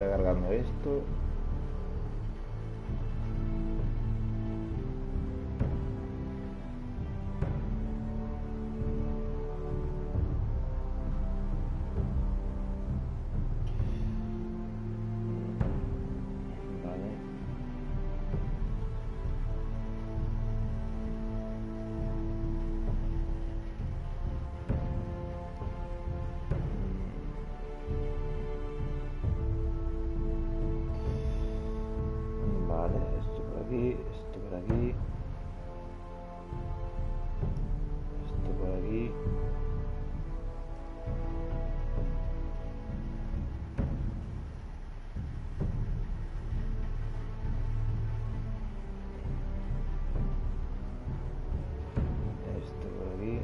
Cargando esto. Vale. Vale, esto por aquí, esto por aquí, esto por aquí. Esto por aquí.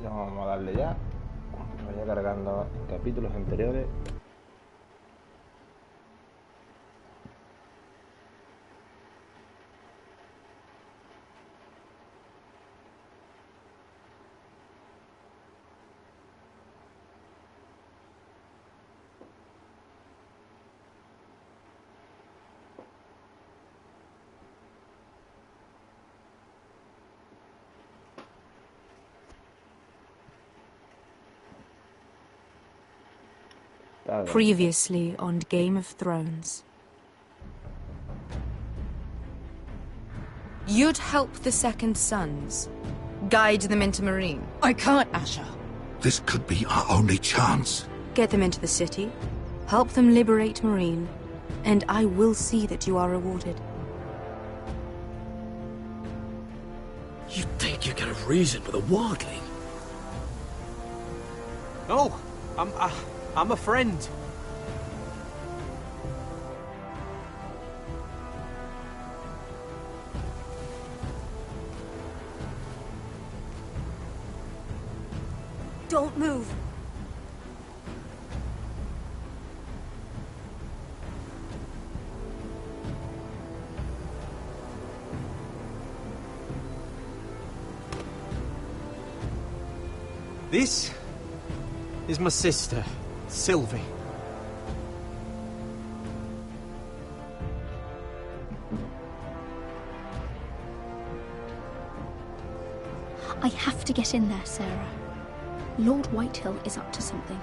Ya vamos a darle ya. Vaya cargando capítulos anteriores. Previously on Game of Thrones. You'd help the Second Sons, guide them into Meereen. I can't, Asher. This could be our only chance. Get them into the city, help them liberate Meereen, and I will see that you are rewarded. You think you can have reason with a wardling? No, I'm a friend. Don't move. This is my sister, Sylvie. I have to get in there, Sarah. Lord Whitehill is up to something.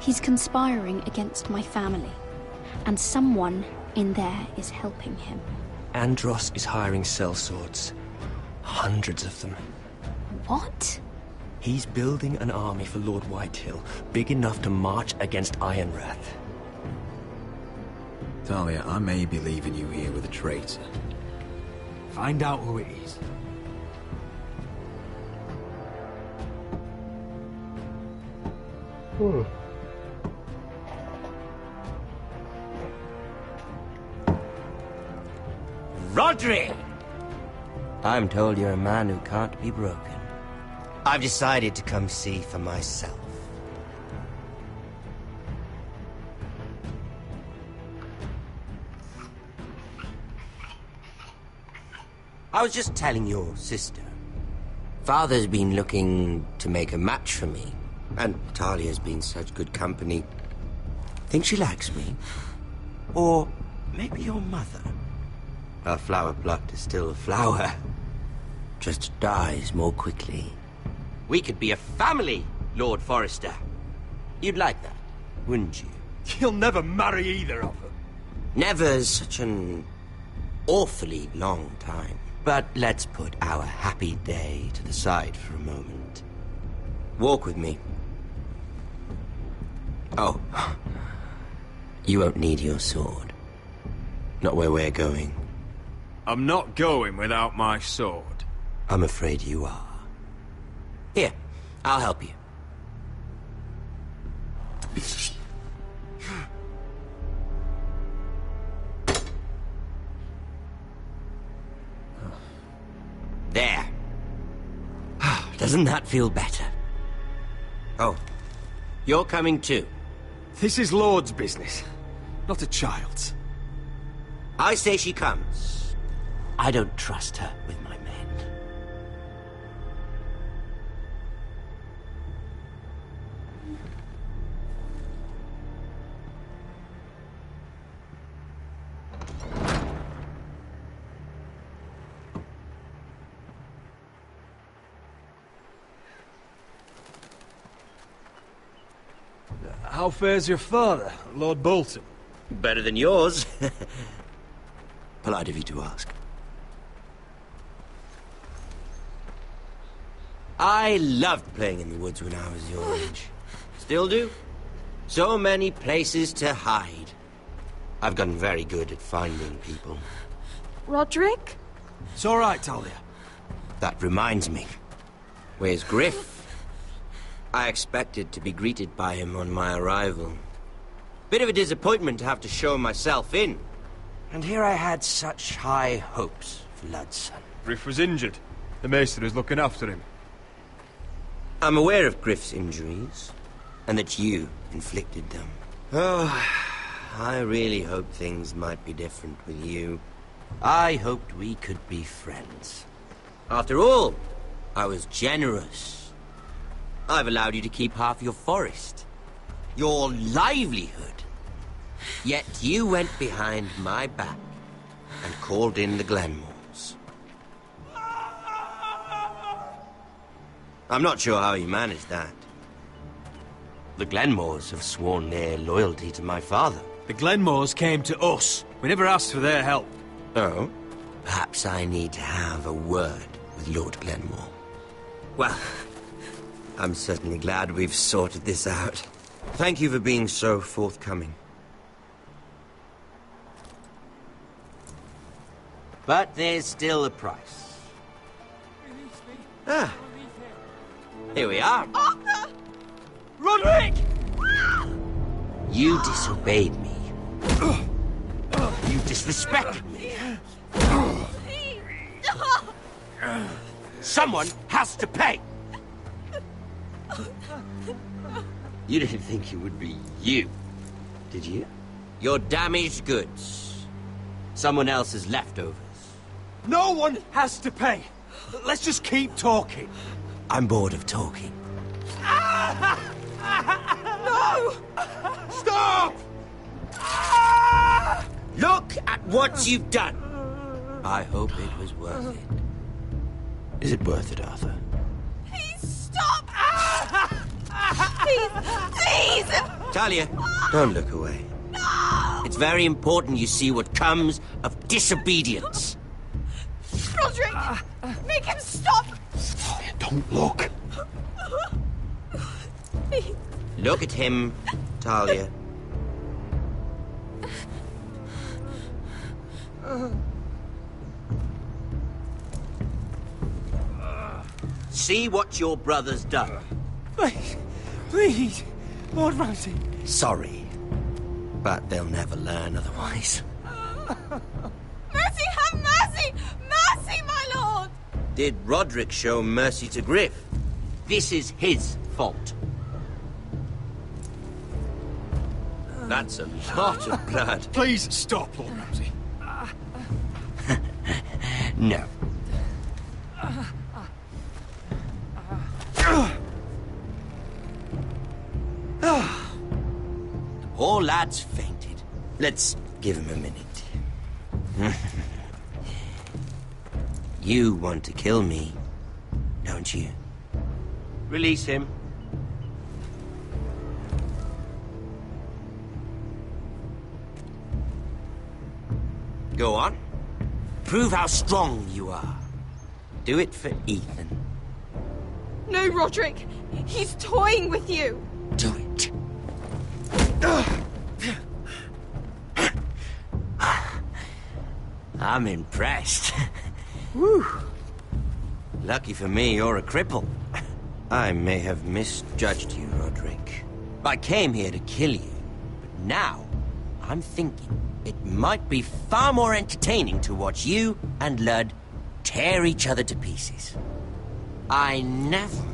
He's conspiring against my family, and someone in there is helping him. Andros is hiring sellswords. Hundreds of them. What? He's building an army for Lord Whitehill, big enough to march against Ironrath. Talia, I may be leaving you here with a traitor. Find out who it is. Rodri! I'm told you're a man who can't be broken. I've decided to come see for myself. I was just telling your sister. Father's been looking to make a match for me, and Talia's been such good company. Think she likes me? Or maybe your mother? A flower plucked is still a flower. Just dies more quickly. We could be a family, Lord Forrester. You'd like that, wouldn't you? You'll never marry either of them. Never's such an awfully long time. But let's put our happy day to the side for a moment. Walk with me. Oh. You won't need your sword. Not where we're going. I'm not going without my sword. I'm afraid you are. Here, I'll help you. There. Doesn't that feel better? Oh, you're coming too. This is Lord's business, not a child's. I say she comes. I don't trust her with my men. How fares your father, Lord Bolton? Better than yours. Polite of you to ask. I loved playing in the woods when I was your age. Still do. So many places to hide. I've gotten very good at finding people. Roderick? It's all right, Talia. That reminds me. Where's Griff? I expected to be greeted by him on my arrival. Bit of a disappointment to have to show myself in. And here I had such high hopes for Lud's son. Griff was injured. The maester is looking after him. I'm aware of Griff's injuries, and that you inflicted them. Oh, I really hoped things might be different with you. I hoped we could be friends. After all, I was generous. I've allowed you to keep half your forest, your livelihood. Yet you went behind my back and called in the Glenmores. I'm not sure how you managed that. The Glenmores have sworn their loyalty to my father. The Glenmores came to us. We never asked for their help. Oh? Perhaps I need to have a word with Lord Glenmore. Well, I'm certainly glad we've sorted this out. Thank you for being so forthcoming. But there's still a price. Ah. Here we are. Arthur! Roderick! You disobeyed me. You disrespected me. Someone has to pay. You didn't think it would be you, did you? Your damaged goods. Someone else's leftovers. No one has to pay. Let's just keep talking. I'm bored of talking. No! Stop! Look at what you've done. I hope it was worth it. Is it worth it, Arthur? Please stop! Please! Talia, don't look away. No! It's very important you see what comes of disobedience. Roderick! Make him stop! Talia, don't look. Please. Look at him, Talia. See what your brother's done. Please, Lord Ramsay. Sorry, but they'll never learn otherwise. Mercy, have mercy! Mercy, my lord! Did Roderick show mercy to Griff? This is his fault. That's a lot of blood. Please stop, Lord Ramsay. No. The poor lad's fainted. Let's give him a minute. You want to kill me, don't you? Release him. Go on. Prove how strong you are. Do it for Ethan. No, Roderick! He's toying with you! Do it. I'm impressed. Whew. Lucky for me, you're a cripple. I may have misjudged you, Roderick. I came here to kill you, but now I'm thinking it might be far more entertaining to watch you and Lud tear each other to pieces. I never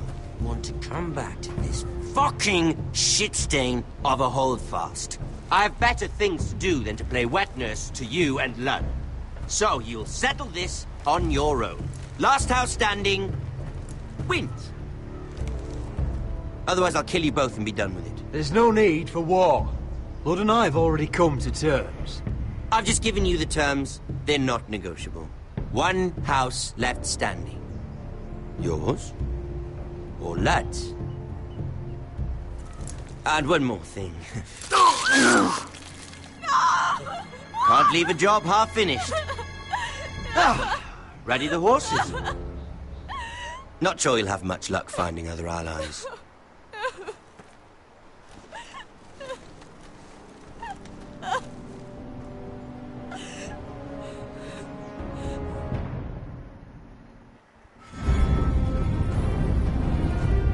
want to come back to this fucking shit stain of a holdfast. I have better things to do than to play wet nurse to you and Lud. So you'll settle this on your own. Last house standing wins. Otherwise I'll kill you both and be done with it. There's no need for war. Lord and I have already come to terms. I've just given you the terms. They're not negotiable. One house left standing. Yours or Lud's? And one more thing. Can't leave a job half finished. Ready the horses? Not sure you'll have much luck finding other allies.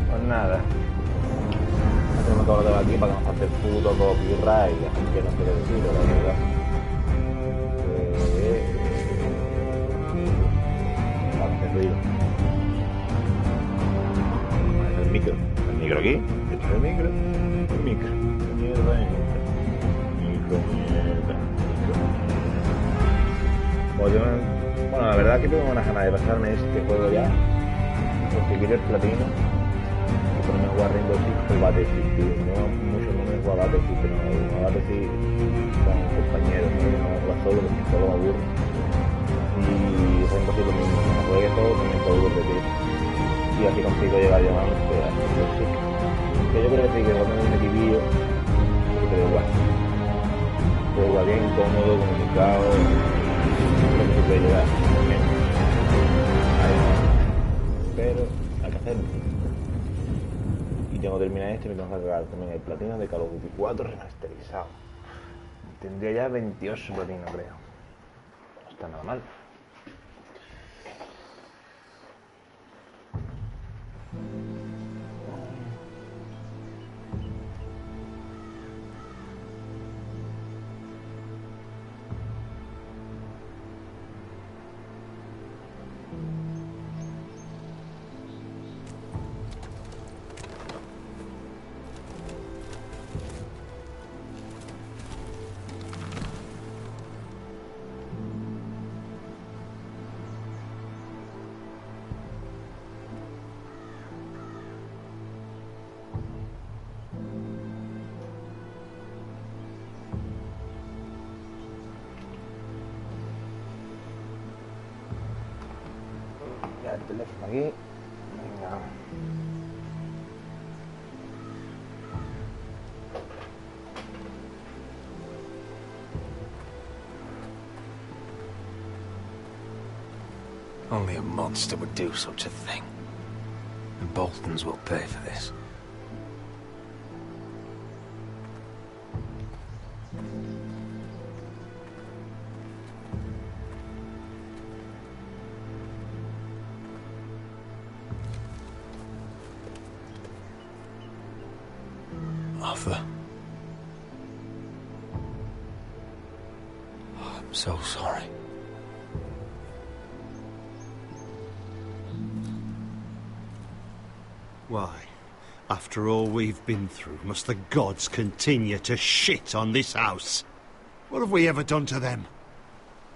Pues nada. Hacemos todo lo que va aquí para que nos pase el puto copyright, que no quiere decirlo, la verdad. Ruido. El micro aquí, esto es el micro, mierda, mierda. Pues yo, bueno, la verdad que tengo unas ganas de pasarme este juego ya, porque quiero el platino y ponerme a jugar Rainbow Six o Battlefield, tío. No mucho no me juego a Battlefield, pero a Battlefield con compañeros, no juego solo, porque solo me aburro. Y Rainbow Six lo mismo, como juegue todo, también todo de ti. Y así consigo llegar yo más que a Rainbow Six. Que yo creo que sí, que cuando me equivillo, porque da igual. Todo igual bien, cómodo, comunicado, creo que se puede llegar. Pero hay que hacerlo. Y tengo que terminar esto y me tengo que cargar también el platino de Call of Duty 4 remasterizado. Tendría ya 28 platino, creo. No está nada mal. El teléfono aquí. Venga. Only a monster would do such a thing. The Boltons will pay for this. Arthur. Oh, I'm so sorry. Why, after all we've been through, must the gods continue to shit on this house? What have we ever done to them?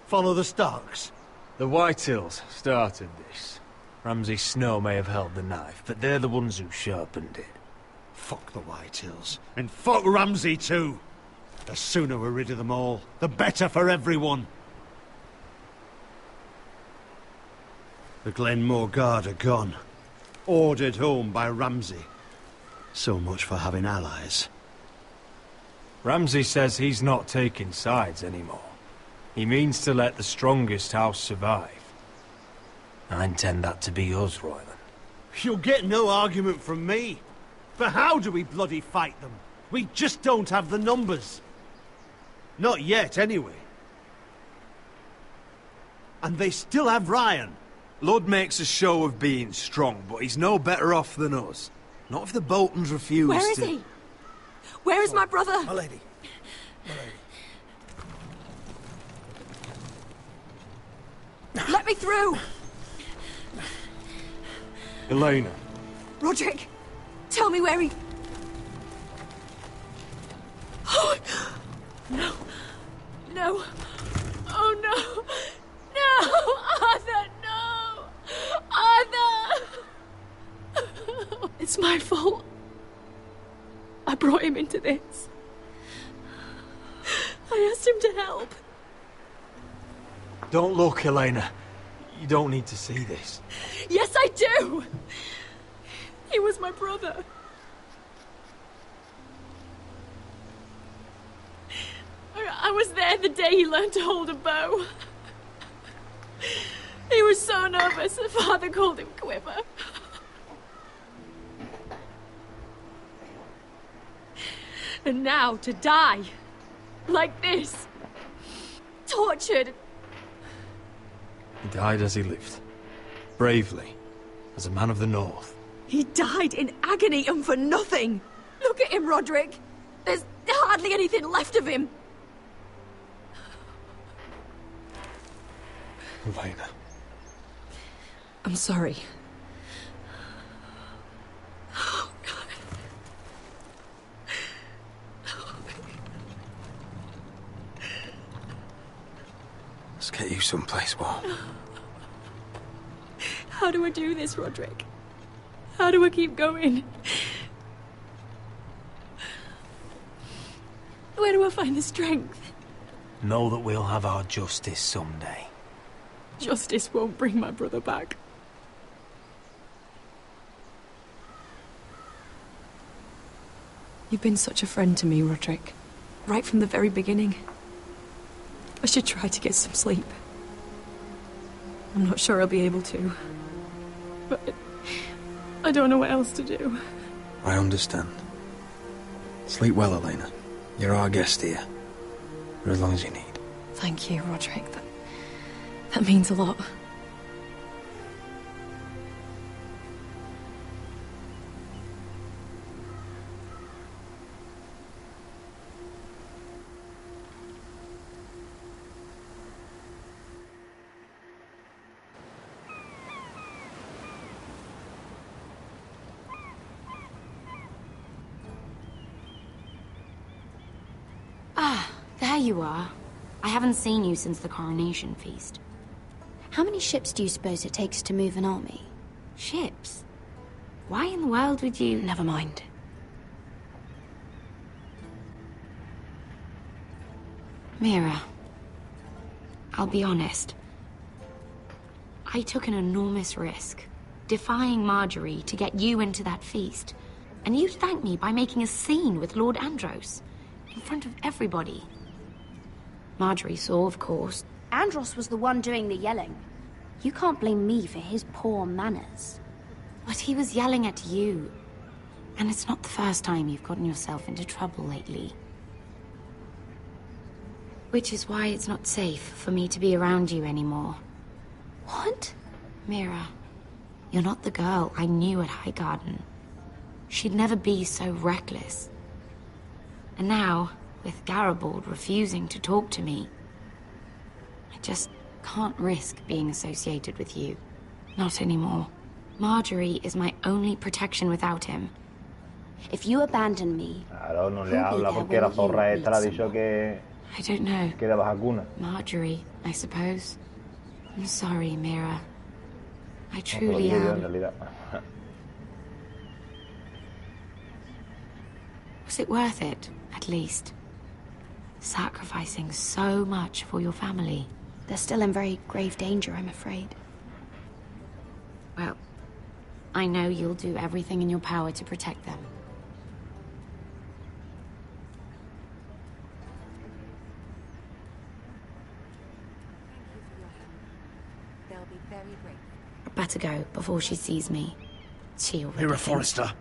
Follow the Starks? The Whitehills started this. Ramsay Snow may have held the knife, but they're the ones who sharpened it. Fuck the Whitehills. And fuck Ramsay too. The sooner we're rid of them all, the better for everyone. The Glenmore Guard are gone. Ordered home by Ramsay. So much for having allies. Ramsay says he's not taking sides anymore. He means to let the strongest house survive. I intend that to be us, Royland. You'll get no argument from me. For how do we bloody fight them? We just don't have the numbers. Not yet, anyway. And they still have Ryan. Lud makes a show of being strong, but he's no better off than us. Not if the Boltons refuse to... Where is he? Where is my brother? My lady. Let me through! Elena. Roderick, tell me where he... Oh, no. No. Oh, no. No! Arthur, no! Arthur! It's my fault. I brought him into this. I asked him to help. Don't look, Elena. You don't need to see this. Yes, I do! He was my brother. there the day he learned to hold a bow. He was so nervous that Father called him Quiver. And now to die. Like this. Tortured. He died as he lived. Bravely. As a man of the North. He died in agony and for nothing. Look at him, Roderick. There's hardly anything left of him. Elena. I'm sorry. Oh, God. Let's get you someplace warm. How do I do this, Roderick? How do I keep going? Where do I find the strength? Know that we'll have our justice someday. Justice won't bring my brother back. You've been such a friend to me, Roderick. Right from the very beginning. I should try to get some sleep. I'm not sure I'll be able to. But I don't know what else to do. I understand. Sleep well, Elena. You're our guest here. For as long as you need. Thank you, Roderick. That means a lot. There you are. I haven't seen you since the coronation feast. How many ships do you suppose it takes to move an army? Ships? Why in the world would you... Never mind. Mira, I'll be honest. I took an enormous risk, defying Marjorie to get you into that feast. And you thanked me by making a scene with Lord Andros, in front of everybody. Marjorie saw, of course. Andros was the one doing the yelling. You can't blame me for his poor manners. But he was yelling at you. And it's not the first time you've gotten yourself into trouble lately. Which is why it's not safe for me to be around you anymore. What? Mira, you're not the girl I knew at Highgarden. She'd never be so reckless. And now, with Garibald refusing to talk to me, I just can't risk being associated with you. Not anymore. Marjorie is my only protection without him. If you abandon me, claro, no le habla porque la zorra esta le ha dicho que... I don't know. Que era vacuna. Marjorie, I suppose. I'm sorry, Mira. I truly am. Was it worth it, at least? Sacrificing so much for your family. They're still in very grave danger, I'm afraid. Well, I know you'll do everything in your power to protect them. They'll be very grateful. I'd better go before she sees me. She already Mira thinks- Forrester.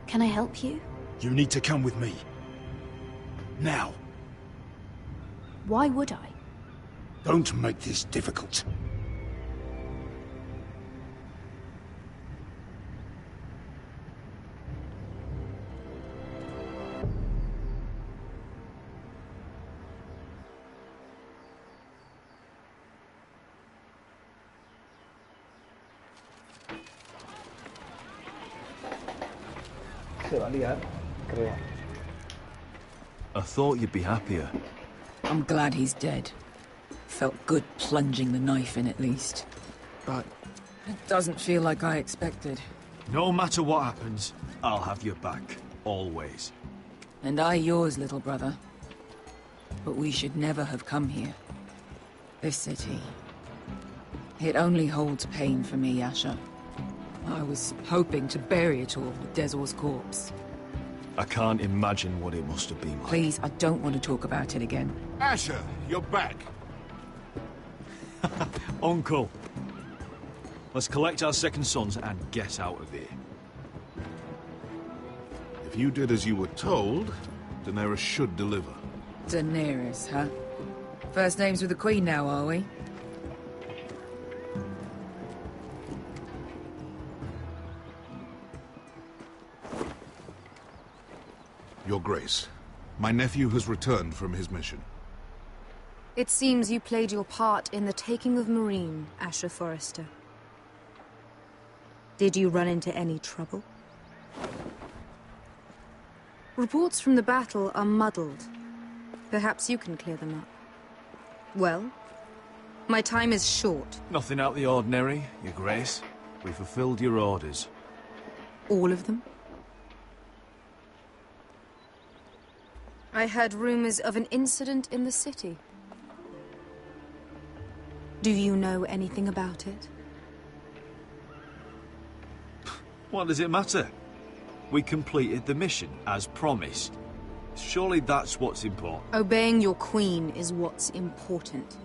Can I help you? You need to come with me. Now. Why would I? Don't make this difficult. Se va a liar, creo. I thought you'd be happier. I'm glad he's dead. Felt good plunging the knife in at least. But it doesn't feel like I expected. No matter what happens, I'll have your back. Always. And I yours, little brother. But we should never have come here. This city. It only holds pain for me, Asher. I was hoping to bury it all with Desor's corpse. I can't imagine what it must have been like. Please, I don't want to talk about it again. Asher, you're back. Uncle. Let's collect our second sons and get out of here. If you did as you were told, Daenerys should deliver. Daenerys, huh? First names with the Queen now, are we? Your Grace, my nephew has returned from his mission. It seems you played your part in the taking of Meereen, Asher Forrester. Did you run into any trouble? Reports from the battle are muddled. Perhaps you can clear them up. Well, my time is short. Nothing out of the ordinary, Your Grace. We fulfilled your orders. All of them? I heard rumors of an incident in the city. Do you know anything about it? What does it matter? We completed the mission, as promised. Surely that's what's important. Obeying your queen is what's important.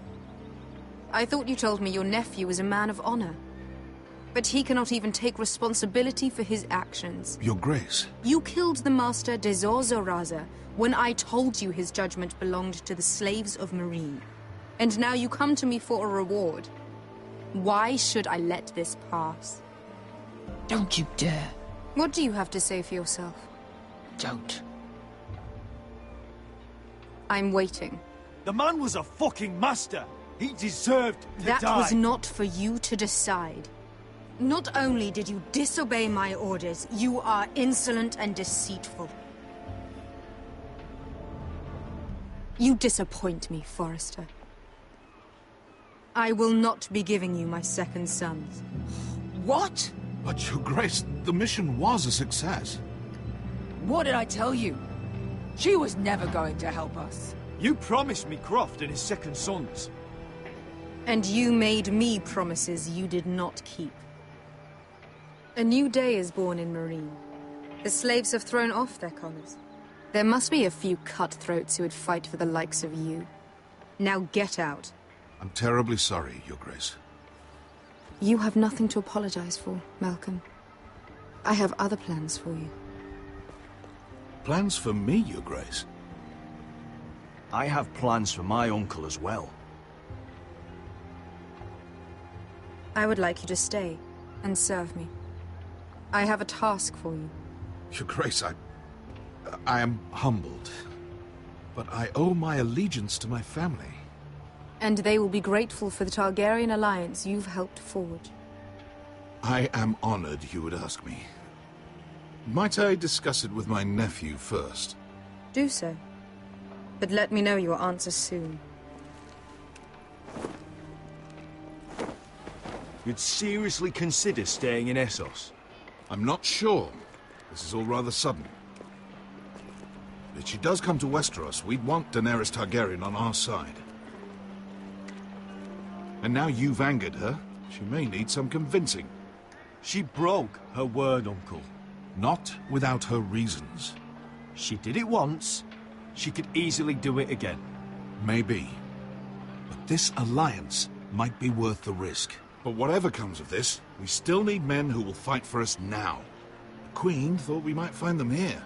I thought you told me your nephew was a man of honor. But he cannot even take responsibility for his actions. Your Grace. You killed the master Dezor Zoraza when I told you his judgment belonged to the slaves of Meereen. And now you come to me for a reward. Why should I let this pass? Don't you dare. What do you have to say for yourself? Don't. I'm waiting. The man was a fucking master. He deserved to die. That was not for you to decide. Not only did you disobey my orders, you are insolent and deceitful. You disappoint me, Forrester. I will not be giving you my second sons. What? But Your Grace, the mission was a success. What did I tell you? She was never going to help us. You promised me Croft and his second sons. And you made me promises you did not keep. A new day is born in Meereen. The slaves have thrown off their collars. There must be a few cutthroats who would fight for the likes of you. Now get out. I'm terribly sorry, Your Grace. You have nothing to apologize for, Malcolm. I have other plans for you. Plans for me, Your Grace? I have plans for my uncle as well. I would like you to stay and serve me. I have a task for you. Your Grace, I am humbled. But I owe my allegiance to my family. And they will be grateful for the Targaryen alliance you've helped forge. I am honored you would ask me. Might I discuss it with my nephew first? Do so. But let me know your answer soon. You'd seriously consider staying in Essos? I'm not sure. This is all rather sudden. If she does come to Westeros, we'd want Daenerys Targaryen on our side. And now you've angered her, she may need some convincing. She broke her word, Uncle. Not without her reasons. She did it once. She could easily do it again. Maybe. But this alliance might be worth the risk. But whatever comes of this, we still need men who will fight for us now. The Queen thought we might find them here,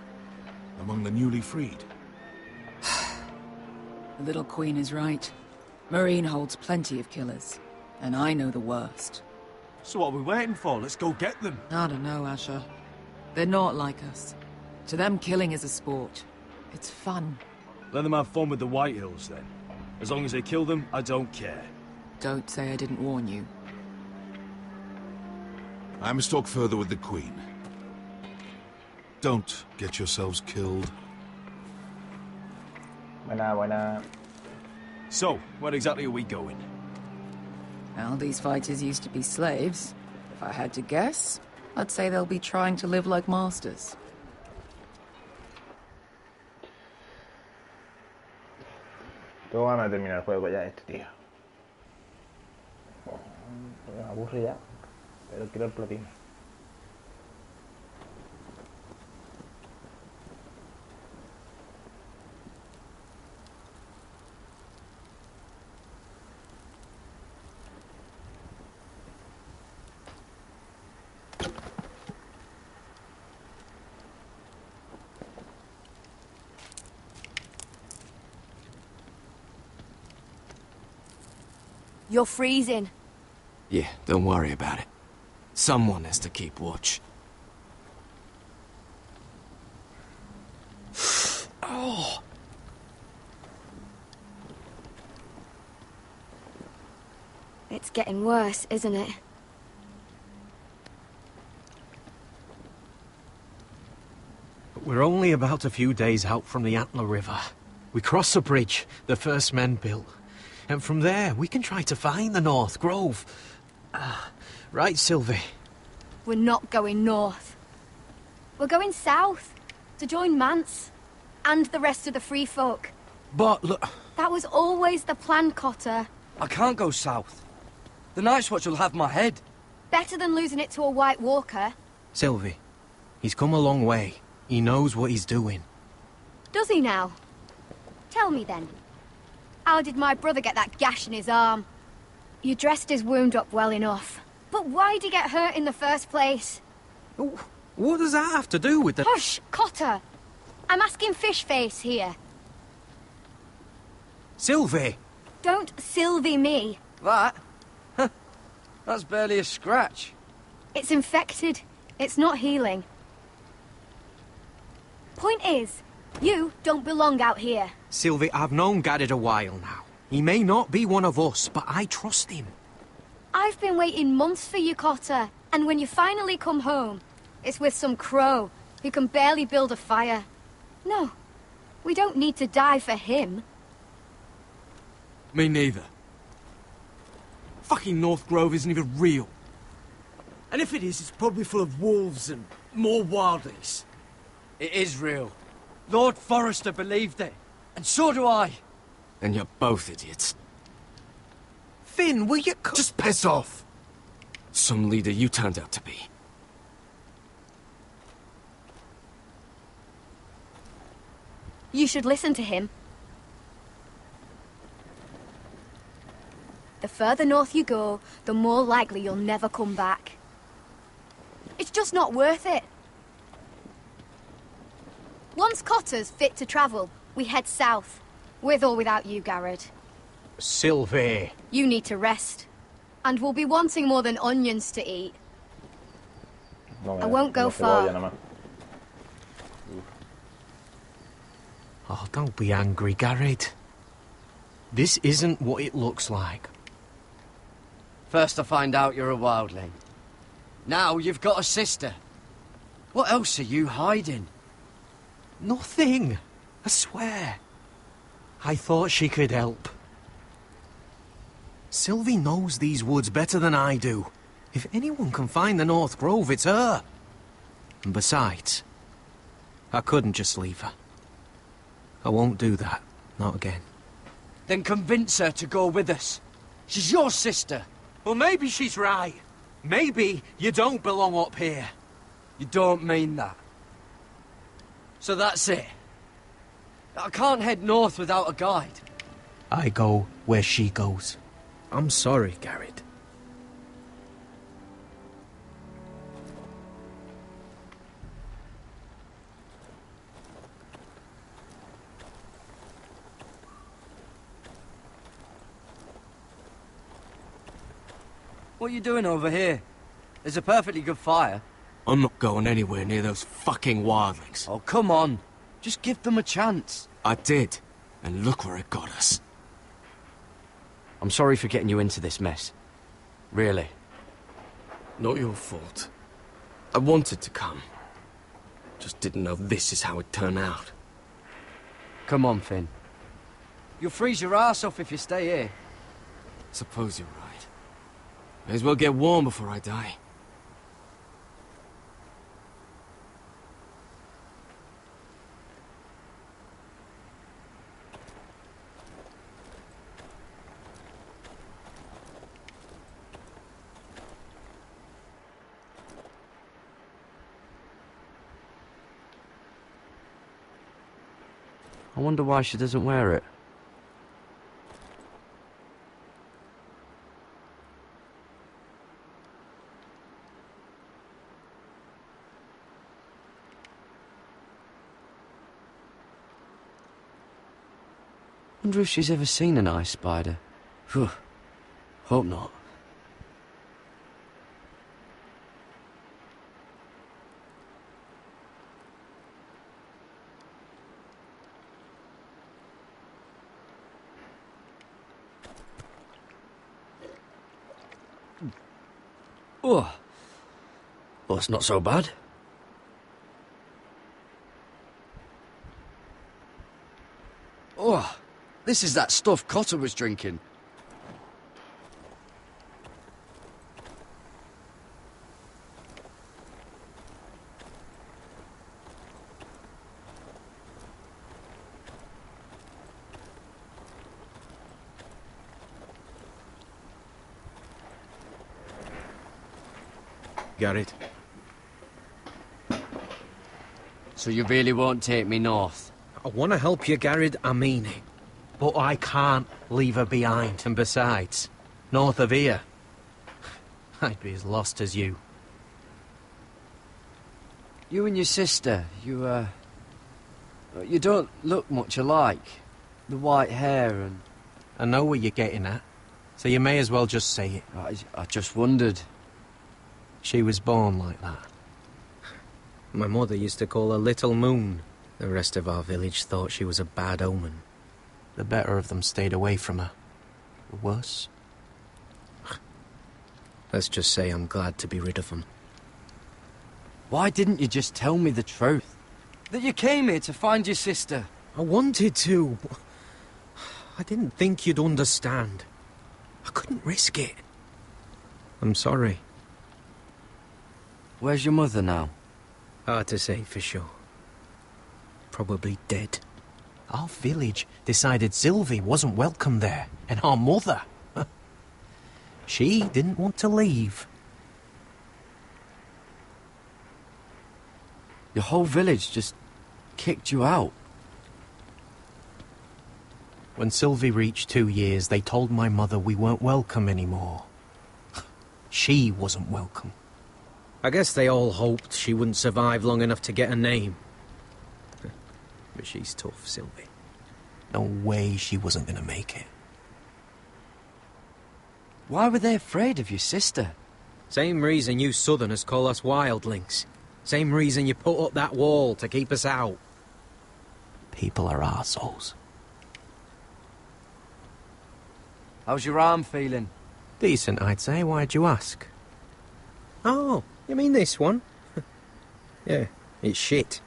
among the newly freed. The little Queen is right. Meereen holds plenty of killers, and I know the worst. So what are we waiting for? Let's go get them. I don't know, Asher. They're not like us. To them, killing is a sport. It's fun. Let them have fun with the Whitehills, then. As long as they kill them, I don't care. Don't say I didn't warn you. I must talk further with the Queen. Don't get yourselves killed. Buena. So, where exactly are we going? Well, these fighters used to be slaves. If I had to guess, I'd say they'll be trying to live like masters. Tengo ganas de terminar el juego ya tío. Me aburre ya, pero quiero el platino. You're freezing. Yeah, don't worry about it. Someone has to keep watch. Oh. It's getting worse, isn't it? We're only about a few days out from the Antler River. We cross the bridge the first men built. And from there, we can try to find the North Grove. Right, Sylvie? We're not going north. We're going south, to join Mance, and the rest of the free folk. But, look... That was always the plan, Cotter. I can't go south. The Night's Watch will have my head. Better than losing it to a White Walker. Sylvie, he's come a long way. He knows what he's doing. Does he now? Tell me then. How did my brother get that gash in his arm? You dressed his wound up well enough. But why'd he get hurt in the first place? What does that have to do with the... Hush, Cotter! I'm asking Fishface here. Sylvie! Don't Sylvie me. That? That's barely a scratch. It's infected. It's not healing. Point is, you don't belong out here. Sylvie, I've known Garrett a while now. He may not be one of us, but I trust him. I've been waiting months for you, Cotter. And when you finally come home, it's with some crow who can barely build a fire. No, we don't need to die for him. Me neither. Fucking North Grove isn't even real. And if it is, it's probably full of wolves and more wildlings. It is real. Lord Forrester believed it. And so do I. And you're both idiots. Finn, will you... Just piss off! Some leader you turned out to be. You should listen to him. The further north you go, the more likely you'll never come back. It's just not worth it. Once Cotter's fit to travel, we head south. With or without you, Garrett. Sylvie. You need to rest. And we'll be wanting more than onions to eat. I won't go far. Oh, don't be angry, Garrett. This isn't what it looks like. First I find out you're a wildling. Now you've got a sister. What else are you hiding? Nothing. I swear. I thought she could help. Sylvie knows these woods better than I do. If anyone can find the North Grove, it's her. And besides, I couldn't just leave her. I won't do that. Not again. Then convince her to go with us. She's your sister. Well, maybe she's right. Maybe you don't belong up here. You don't mean that. So that's it. I can't head north without a guide. I go where she goes. I'm sorry, Garrett. What are you doing over here? There's a perfectly good fire. I'm not going anywhere near those fucking wildlings. Oh, come on. Just give them a chance. I did, and look where it got us. I'm sorry for getting you into this mess. Really. Not your fault. I wanted to come. Just didn't know this is how it'd turn out. Come on, Finn. You'll freeze your ass off if you stay here. Suppose you're right. May as well get warm before I die. I wonder why she doesn't wear it. Wonder if she's ever seen an ice spider. Phew. Hope not. Oh. Well, it's not so bad. Oh, this is that stuff Cotter was drinking. Garrett. So you really won't take me north? I want to help you, Garrett, I mean it. But I can't leave her behind. And besides, north of here, I'd be as lost as you. You and your sister, you don't look much alike. The white hair and... I know where you're getting at, so you may as well just say it. I just wondered. She was born like that. My mother used to call her Little Moon. The rest of our village thought she was a bad omen. The better of them stayed away from her. The worse? Let's just say I'm glad to be rid of them. Why didn't you just tell me the truth? That you came here to find your sister? I wanted to. I didn't think you'd understand. I couldn't risk it. I'm sorry. Where's your mother now? Hard to say for sure. Probably dead. Our village decided Sylvie wasn't welcome there, and our mother. She didn't want to leave. Your whole village just kicked you out. When Sylvie reached 2 years, they told my mother we weren't welcome anymore. She wasn't welcome. I guess they all hoped she wouldn't survive long enough to get a name. But she's tough, Sylvie. No way she wasn't gonna make it. Why were they afraid of your sister? Same reason you Southerners call us wildlings. Same reason you put up that wall to keep us out. People are arseholes. How's your arm feeling? Decent, I'd say. Why'd you ask? Oh, you mean this one? Yeah, it's shit.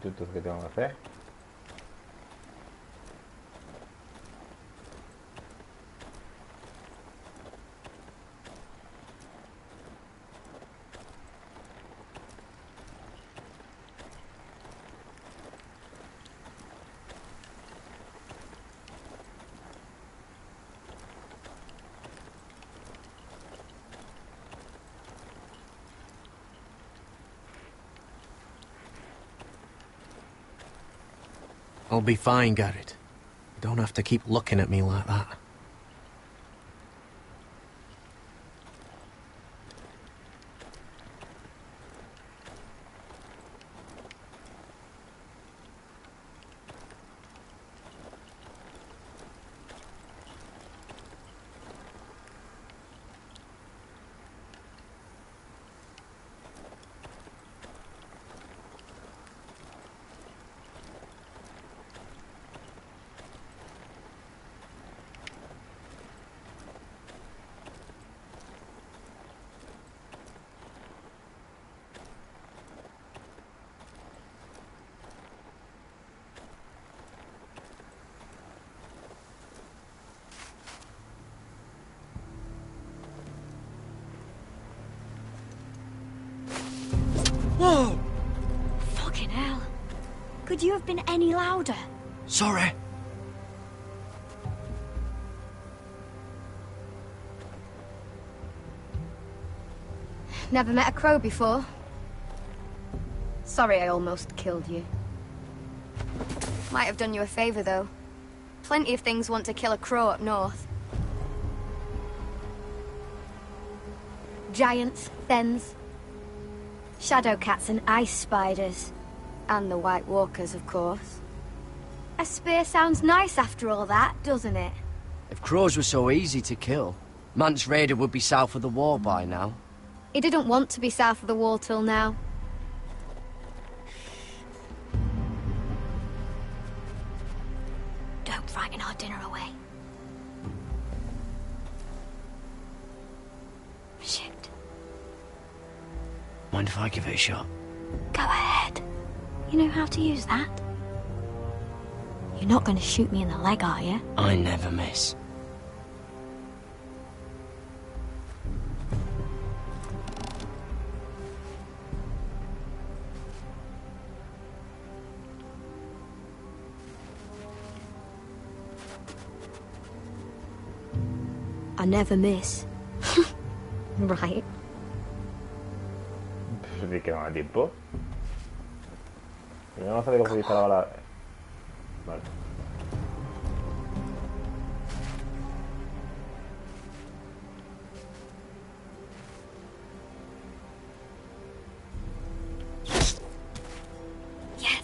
Entonces, ¿qué tengo que hacer? I'll be fine, Garrett. You don't have to keep looking at me like that. Whoa! Fucking hell. Could you have been any louder? Sorry. Never met a crow before? Sorry I almost killed you. Might have done you a favor, though. Plenty of things want to kill a crow up north. Giants, thens, shadow cats and ice spiders. And the White Walkers, of course. A spear sounds nice after all that, doesn't it? If crows were so easy to kill, Mance Raider would be south of the wall by now. He didn't want to be south of the wall till now. Don't frighten our dinner away. Shit. Mind if I give it a shot? Go ahead. You know how to use that? You're not going to shoot me in the leg, are you? I never miss. I never miss. Right. ¿De qué no da tiempo? Yo no sabía cómo se disparaba la... Vale. Yes.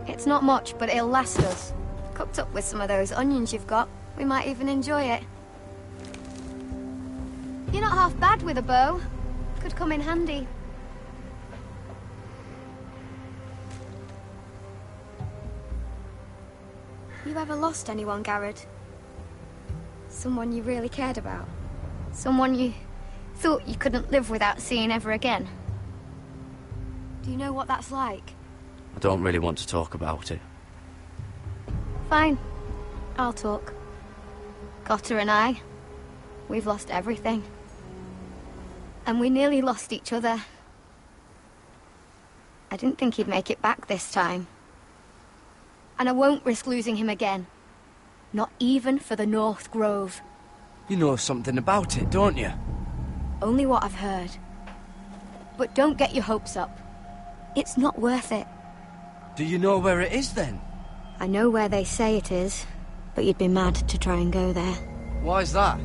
It's not much, but it'll last us. Cooked up with some of those onions you've got, we might even enjoy it. You're not half bad with a bow. Could come in handy. You ever lost anyone, Garrett? Someone you really cared about? Someone you thought you couldn't live without seeing ever again? Do you know what that's like? I don't really want to talk about it. Fine. I'll talk. Cotter and I, we've lost everything. And we nearly lost each other. I didn't think he'd make it back this time. And I won't risk losing him again. Not even for the North Grove. You know something about it, don't you? Only what I've heard. But don't get your hopes up. It's not worth it. Do you know where it is, then? I know where they say it is, but you'd be mad to try and go there. Why's that?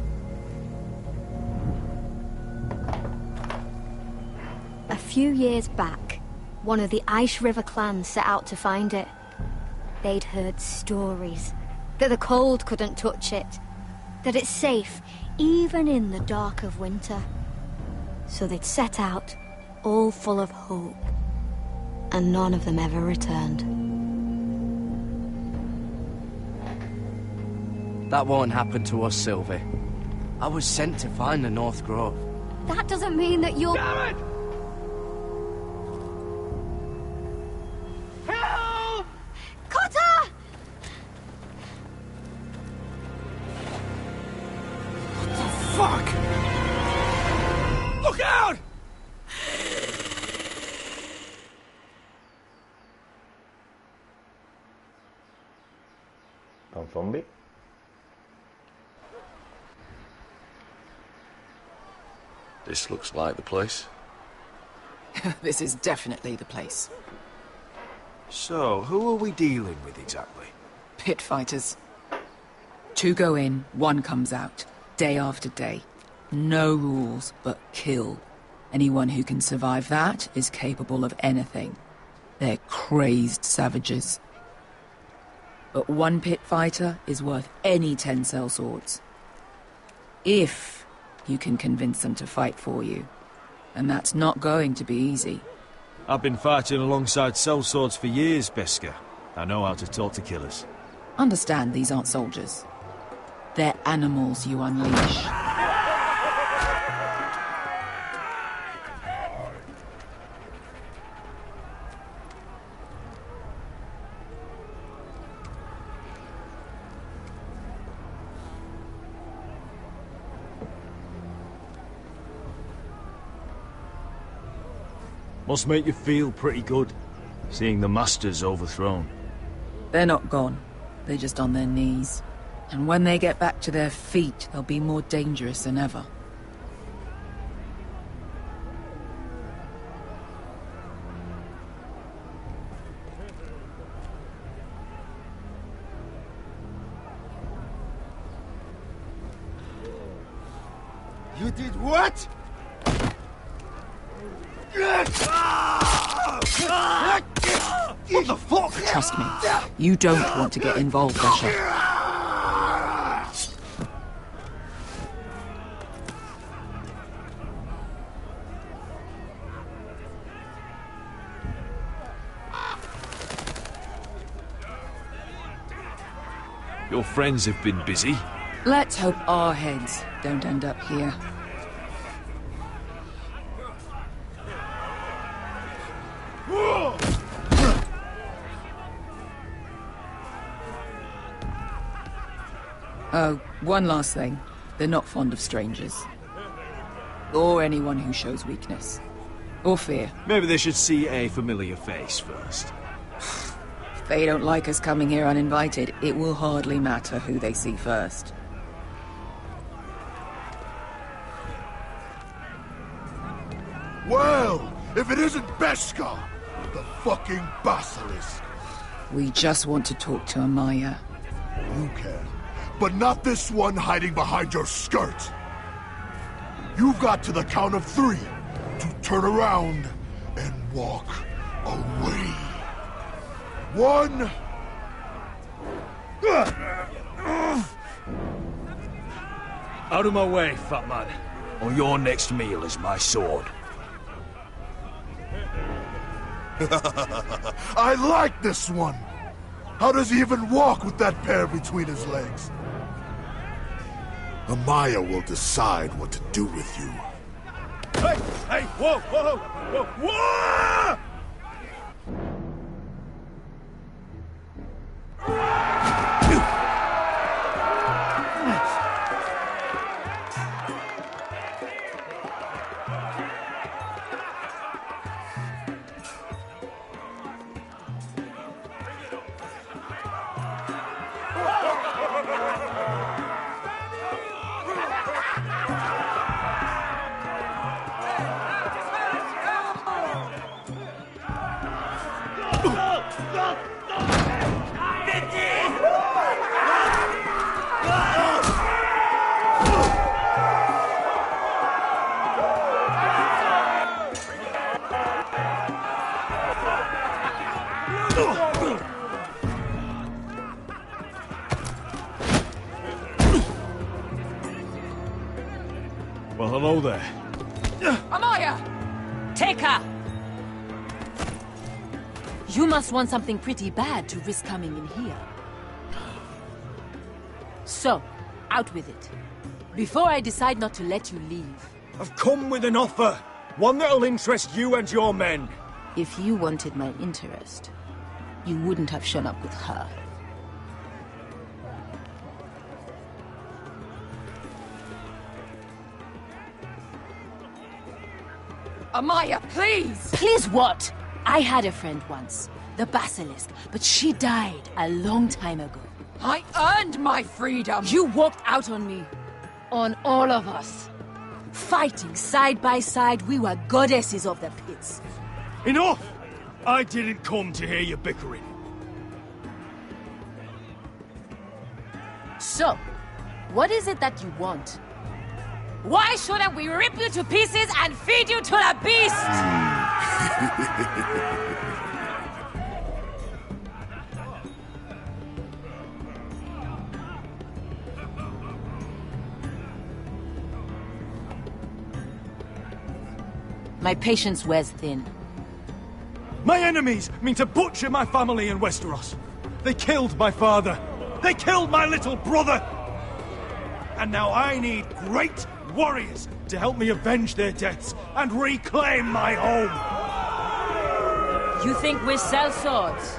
A few years back, one of the Ice River clans set out to find it. They'd heard stories that the cold couldn't touch it, that it's safe even in the dark of winter. So they'd set out, all full of hope, and none of them ever returned. That won't happen to us, Sylvie. I was sent to find the North Grove. That doesn't mean that you'll... Garrett! Help! Cotter! Fuck! Look out! ¿Un zombie? This looks like the place. This is definitely the place. So, who are we dealing with exactly? Pit fighters. 2 go in, 1 comes out. Day after day. No rules, but kill. Anyone who can survive that is capable of anything. They're crazed savages. But 1 pit fighter is worth any 10 sellswords. If you can convince them to fight for you. And that's not going to be easy. I've been fighting alongside sellswords for years, Beska. I know how to talk to killers. Understand these aren't soldiers. They're animals you unleash. Must make you feel pretty good, seeing the Masters overthrown. They're not gone. They're just on their knees. And when they get back to their feet, they'll be more dangerous than ever. You did what? What the fuck? Trust me, you don't want to get involved, Asher. Your friends have been busy. Let's hope our heads don't end up here. Oh, one last thing. They're not fond of strangers. Or anyone who shows weakness. Or fear. Maybe they should see a familiar face first. If they don't like us coming here uninvited, it will hardly matter who they see first. Well, if it isn't Beskar, the fucking basilisk. We just want to talk to Amaya. You can, but not this one hiding behind your skirt. You've got to the count of 3 to turn around and walk away. 1. Out of my way, fat man, or your next meal is my sword. I like this one. How does he even walk with that pair between his legs? Amaya will decide what to do with you. Hey! Hey! Whoa! Whoa! Whoa! Whoa! Well, hello there. Amaya! Take her! You must want something pretty bad to risk coming in here. So, out with it. Before I decide not to let you leave. I've come with an offer. One that'll interest you and your men. If you wanted my interest, you wouldn't have shown up with her. Amaya, please! Please what? I had a friend once, the Basilisk, but she died a long time ago. I earned my freedom! You walked out on me. On all of us. Fighting side by side, we were goddesses of the pits. Enough! I didn't come to hear you bickering. So, what is it that you want? Why shouldn't we rip you to pieces and feed you to the beast? My patience wears thin. My enemies mean to butcher my family in Westeros. They killed my father. They killed my little brother. And now I need great warriors to help me avenge their deaths and reclaim my home. You think we sell swords?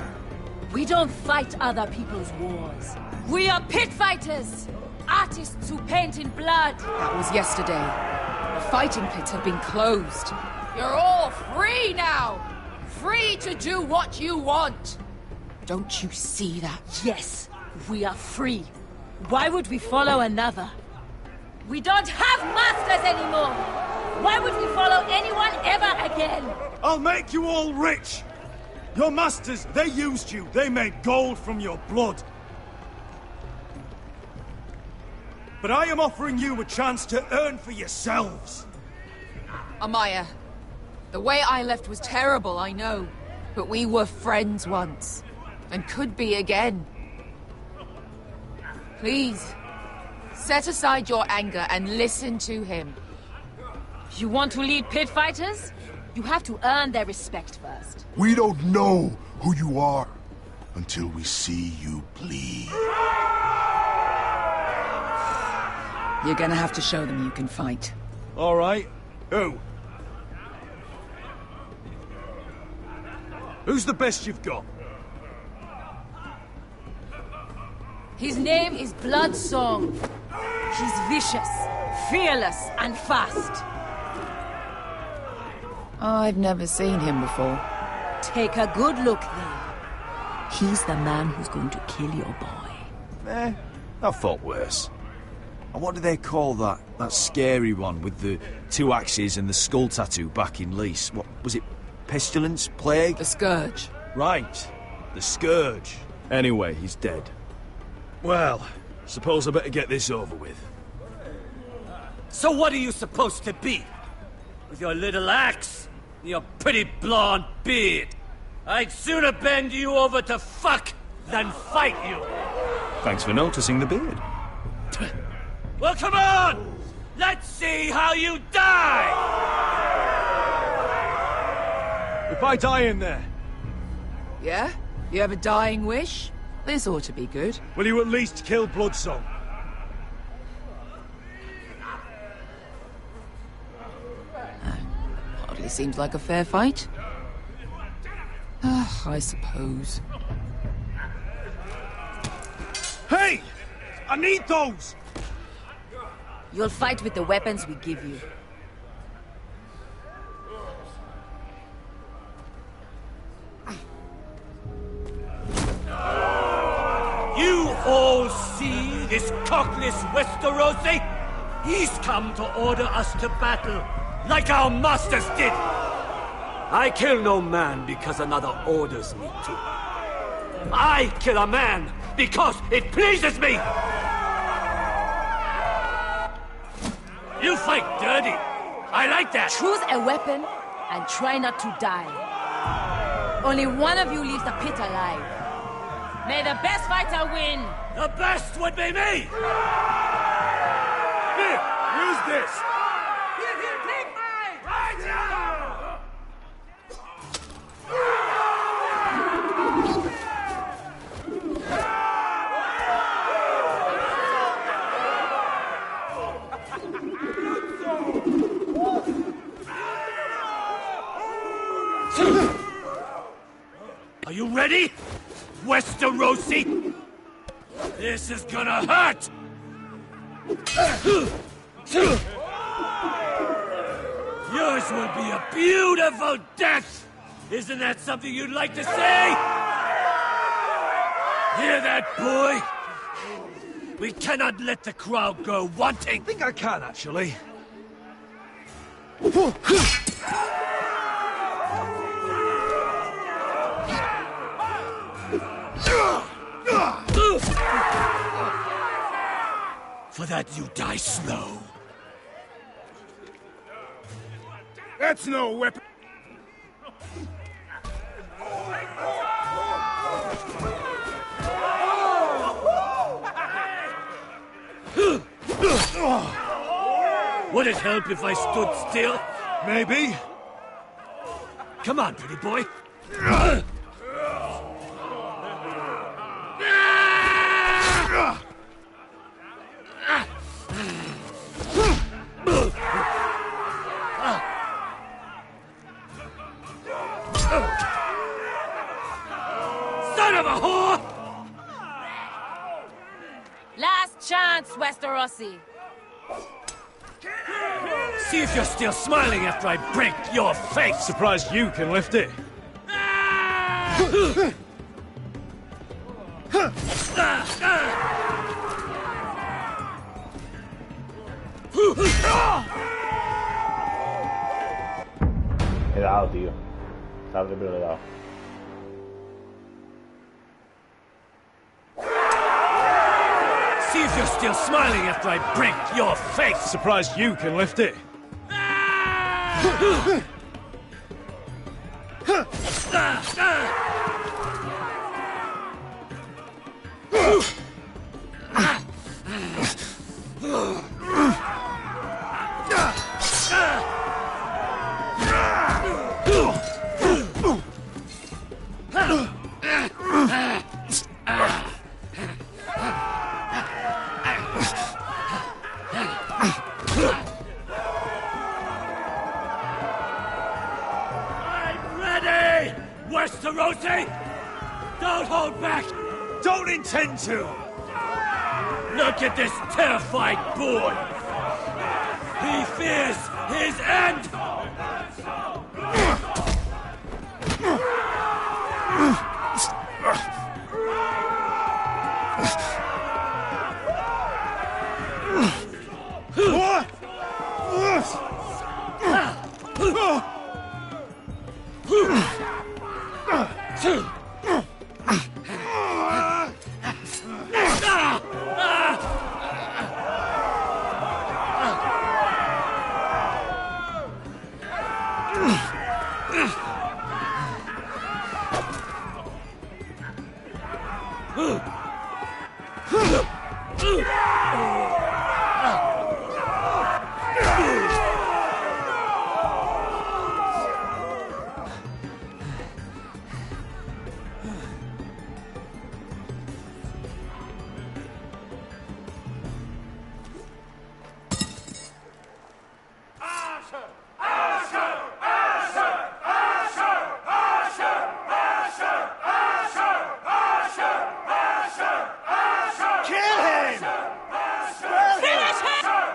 We don't fight other people's wars. We are pit fighters! Artists who paint in blood! That was yesterday. The fighting pits have been closed. You're all free now! Free to do what you want! Don't you see that? Yes, we are free. Why would we follow another? We don't have masters anymore! Why would we follow anyone ever again? I'll make you all rich! Your masters, they used you. They made gold from your blood. But I am offering you a chance to earn for yourselves. Amaya, the way I left was terrible, I know. But we were friends once. And could be again. Please, set aside your anger and listen to him. You want to lead pit fighters? You have to earn their respect first. We don't know who you are until we see you bleed. You're gonna have to show them you can fight. All right. Who? Who's the best you've got? His name is Bloodsong. He's vicious, fearless, and fast. I've never seen him before. Take a good look then. He's the man who's going to kill your boy. I thought worse. And what do they call that scary one with the 2 axes and the skull tattoo back in Lease? What was it? Pestilence? Plague? The Scourge. Right. The Scourge. Anyway, he's dead. Well, suppose I better get this over with. So what are you supposed to be? With your little axe and your pretty blonde beard? I'd sooner bend you over to fuck than fight you. Thanks for noticing the beard. Well, come on! Let's see how you die! If I die in there... Yeah? You have a dying wish? This ought to be good. will you at least kill Bloodsong? Hardly seems like a fair fight. I suppose. Hey! I need those! You'll fight with the weapons we give you. You all see this cockless Westerosi? He's come to order us to battle, like our masters did. I kill no man because another orders me to. I kill a man because it pleases me! You fight dirty. I like that. Choose a weapon and try not to die. Only one of you leaves the pit alive. May the best fighter win! The best would be me! Here, use this! Here, take mine! Right now! Are you ready? Westerosi? This is gonna hurt! Yours will be a beautiful death! Isn't that something you'd like to say? Hear that, boy? We cannot let the crowd go wanting! I think I can, actually. For that you die slow. That's no weapon. Would it help if I stood still? Maybe. Come on, pretty boy. Son of a whore! Last chance, Westerosi. See if you're still smiling after I break your face! Surprised you can lift it. He dado, tío. Tarde, pero le he dado. See if you're still smiling after I break your face! Surprised you can lift it. Don't hold back! Don't intend to! Look at this terrified boy! He fears his end!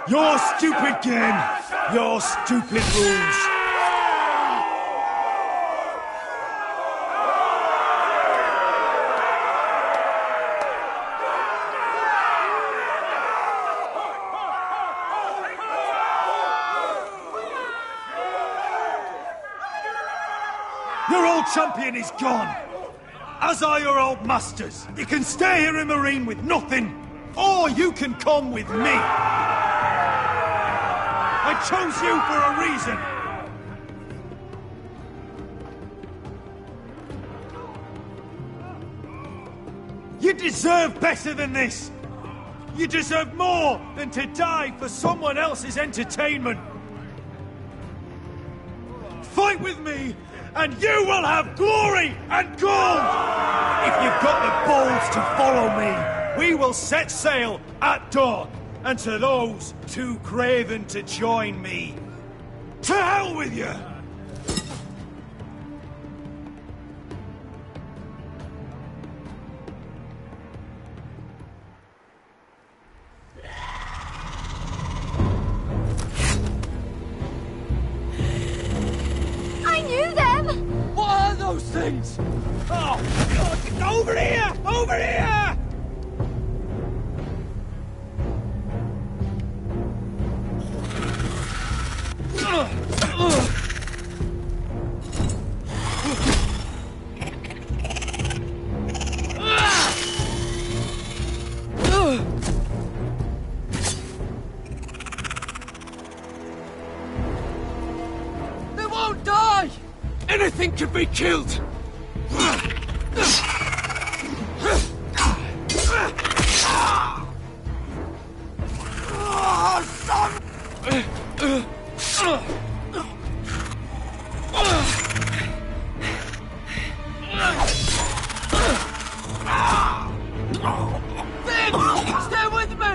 Your stupid game! Your stupid rules! Your old champion is gone! As are your old masters! You can stay here in Marine with nothing, or you can come with me! I chose you for a reason! You deserve better than this! You deserve more than to die for someone else's entertainment! Fight with me, and you will have glory and gold! If you've got the balls to follow me, we will set sail at dawn. And to those too craven to join me, to hell with you! I knew them! What are those things? Oh, God, over here! Over here! They won't die! Anything can be killed! Stay with me!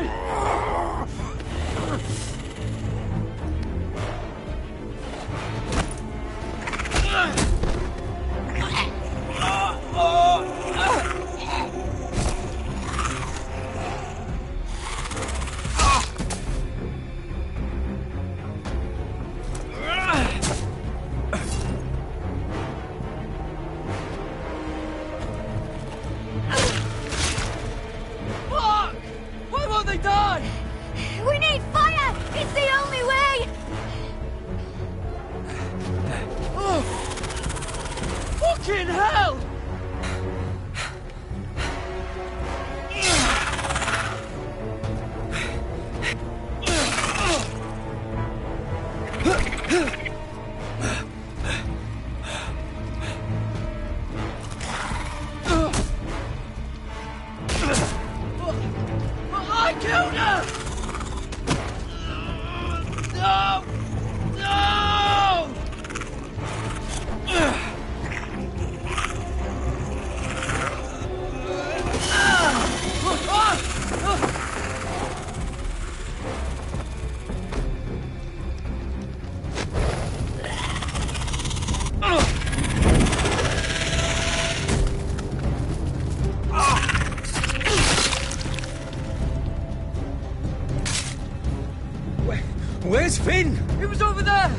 Where's Finn? He was over there!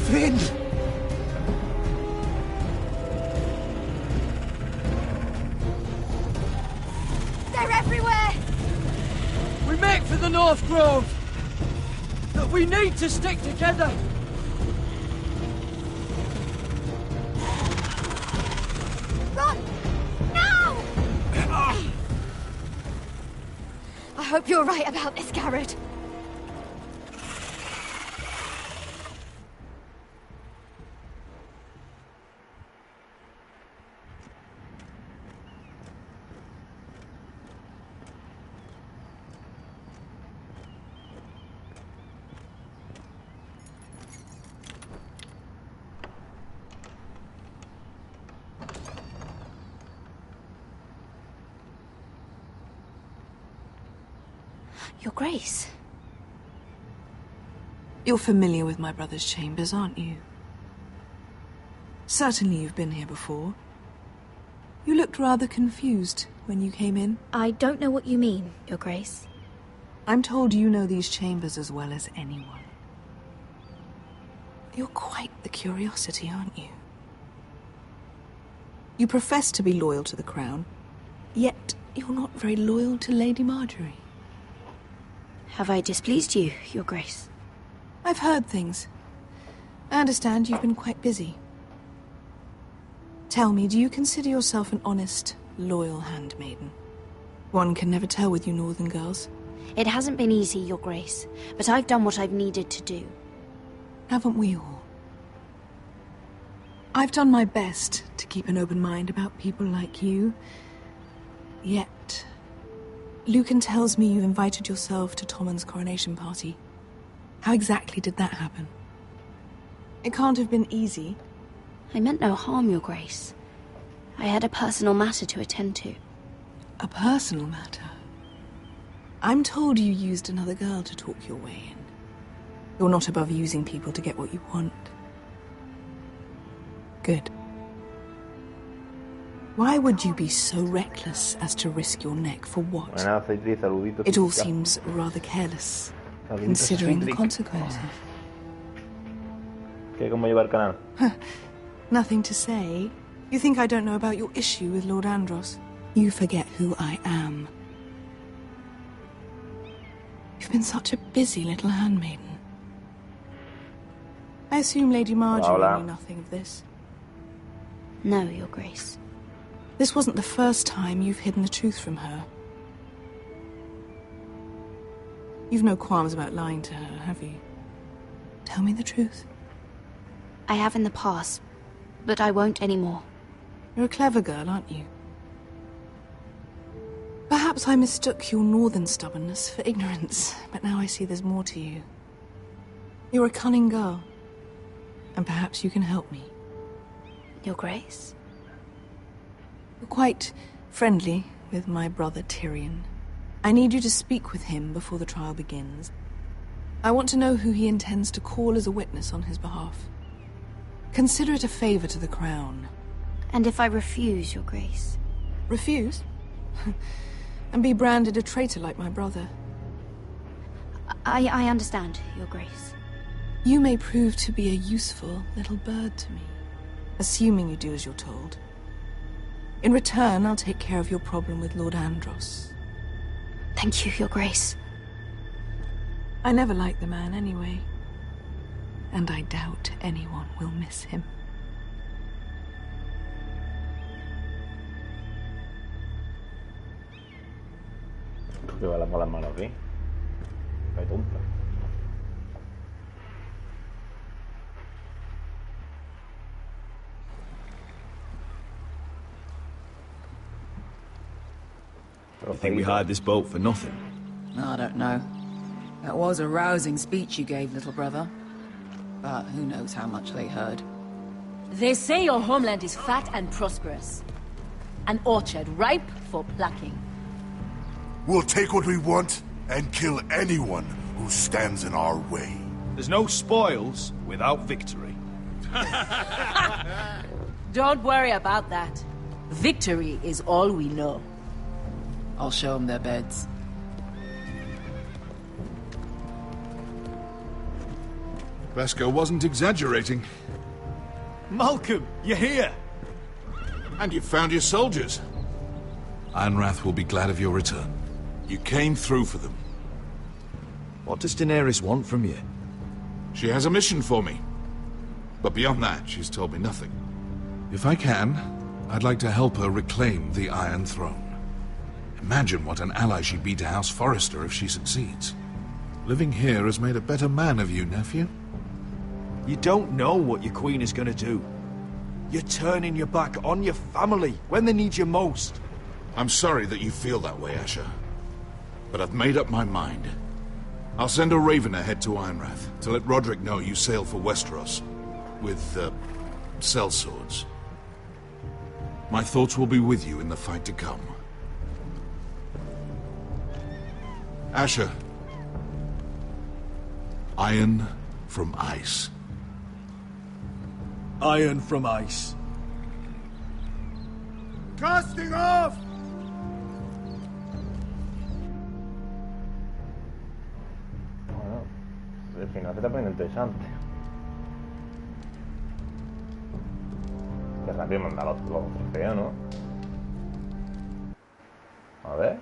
Finn! They're everywhere! We make for the North Grove! But we need to stick together! Run! Now! I hope you're right about this, Garrett. Your Grace. You're familiar with my brother's chambers, aren't you? Certainly you've been here before. You looked rather confused when you came in. I don't know what you mean, Your Grace. I'm told you know these chambers as well as anyone. You're quite the curiosity, aren't you? You profess to be loyal to the crown, yet you're not very loyal to Lady Marjorie. Have I displeased you, Your Grace? I've heard things. I understand you've been quite busy. Tell me, do you consider yourself an honest, loyal handmaiden? One can never tell with you northern girls. It hasn't been easy, Your Grace, but I've done what I've needed to do. Haven't we all? I've done my best to keep an open mind about people like you. Yet, Lucan tells me you invited yourself to Tommen's coronation party. How exactly did that happen? It can't have been easy. I meant no harm, Your Grace. I had a personal matter to attend to. A personal matter? I'm told you used another girl to talk your way in. You're not above using people to get what you want. Good. Why would you be so reckless as to risk your neck for what? It all seems rather careless, considering the consequences. ¿Cómo llevar canal? Nothing to say. You think I don't know about your issue with Lord Andros? You forget who I am. You've been such a busy little handmaiden. I assume Lady Marjorie knew nothing of this. No, Your Grace. This wasn't the first time you've hidden the truth from her. You've no qualms about lying to her, have you? Tell me the truth. I have in the past, but I won't anymore. You're a clever girl, aren't you? Perhaps I mistook your northern stubbornness for ignorance, but now I see there's more to you. You're a cunning girl, and perhaps you can help me. Your Grace? You're quite friendly with my brother Tyrion. I need you to speak with him before the trial begins. I want to know who he intends to call as a witness on his behalf. Consider it a favor to the crown. And if I refuse, Your Grace? Refuse? And be branded a traitor like my brother? I understand, Your Grace. You may prove to be a useful little bird to me, assuming you do as you're told. In return, I'll take care of your problem with Lord Andros. Thank you, Your Grace. I never liked the man anyway. And I doubt anyone will miss him. Que va las manos aquí. Qué tonta. You think we hired this boat for nothing? I don't know. That was a rousing speech you gave, little brother. But who knows how much they heard. They say your homeland is fat and prosperous. An orchard ripe for plucking. We'll take what we want and kill anyone who stands in our way. There's no spoils without victory. Don't worry about that. Victory is all we know. I'll show them their beds. Vesco wasn't exaggerating. Malcolm, you're here! And you've found your soldiers. Ironrath will be glad of your return. You came through for them. What does Daenerys want from you? She has a mission for me. But beyond that, she's told me nothing. If I can, I'd like to help her reclaim the Iron Throne. Imagine what an ally she'd be to House Forrester if she succeeds. Living here has made a better man of you, nephew. You don't know what your queen is gonna do. You're turning your back on your family when they need you most. I'm sorry that you feel that way, Asher. But I've made up my mind. I'll send a raven ahead to Ironrath to let Roderick know you sail for Westeros. With, sellswords. My thoughts will be with you in the fight to come. Asher. Iron from ice. Iron from ice. Casting off! Bueno, el final se está poniendo interesante. Que rápido mandar los trofeos, ¿no? A ver.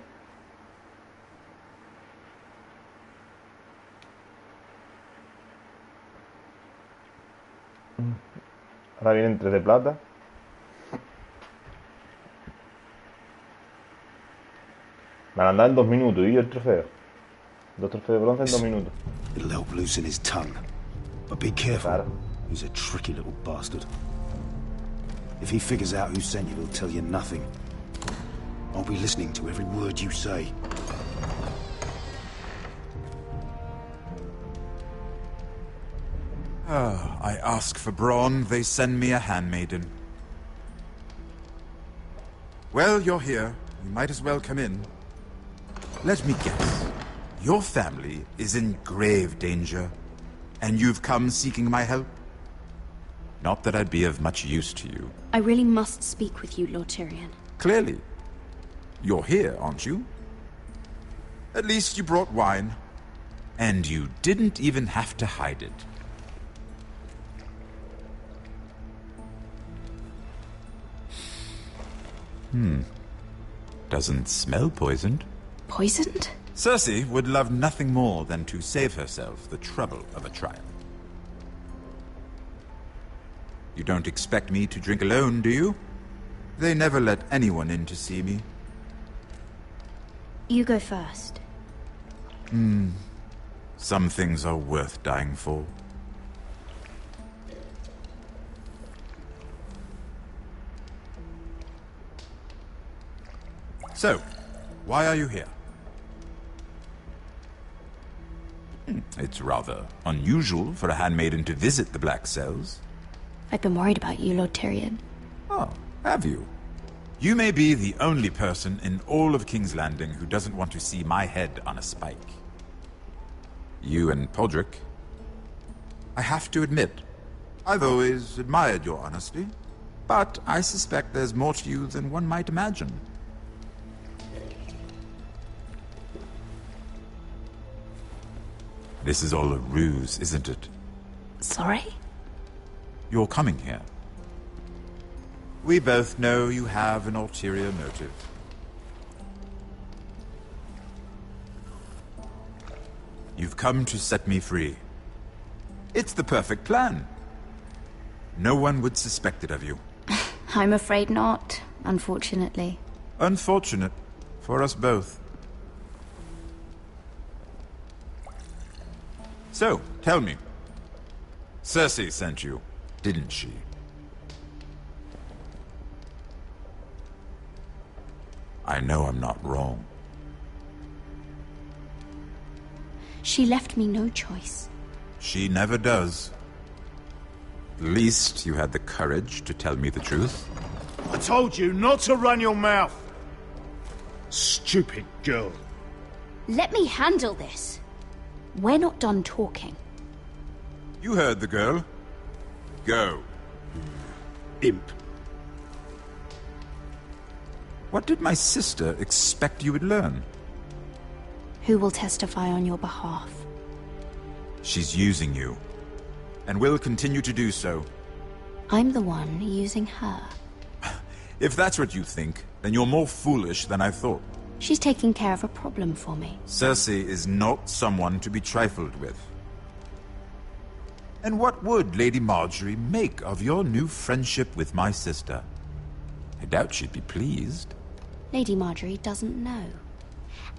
Ahora vienen 3 de plata. Me han dado en 2 minutos y yo el trofeo. 2 trofeos de bronce en 2 minutos. It'll help loosen his tongue. But be careful. He's a tricky little bastard. If he figures out who sent you, he'll tell you nothing. I'll be listening to every word you say. I ask for brawn, they send me a handmaiden. Well, you're here. You might as well come in. Let me guess. Your family is in grave danger, and you've come seeking my help? Not that I'd be of much use to you. I really must speak with you, Lord Tyrion. Clearly. You're here, aren't you? At least you brought wine. And you didn't even have to hide it. Doesn't smell poisoned. Poisoned? Cersei would love nothing more than to save herself the trouble of a trial. You don't expect me to drink alone, do you? They never let anyone in to see me. You go first. Some things are worth dying for. So, why are you here? It's rather unusual for a handmaiden to visit the Black Cells. I've been worried about you, Lord Tyrion. Oh, have you? You may be the only person in all of King's Landing who doesn't want to see my head on a spike. You and Podrick. I have to admit, I've always admired your honesty, but I suspect there's more to you than one might imagine. This is all a ruse, isn't it? Sorry? You're coming here. We both know you have an ulterior motive. You've come to set me free. It's the perfect plan. No one would suspect it of you. I'm afraid not, unfortunately. Unfortunate for us both. So, tell me. Cersei sent you, didn't she? I know I'm not wrong. She left me no choice. She never does. At least you had the courage to tell me the truth. I told you not to run your mouth. Stupid girl. Let me handle this. We're not done talking. You heard the girl. Go. Imp. What did my sister expect you would learn? Who will testify on your behalf? She's using you, and will continue to do so. I'm the one using her. If that's what you think, then you're more foolish than I thought. She's taking care of a problem for me. Cersei is not someone to be trifled with. And what would Lady Marjorie make of your new friendship with my sister? I doubt she'd be pleased. Lady Marjorie doesn't know.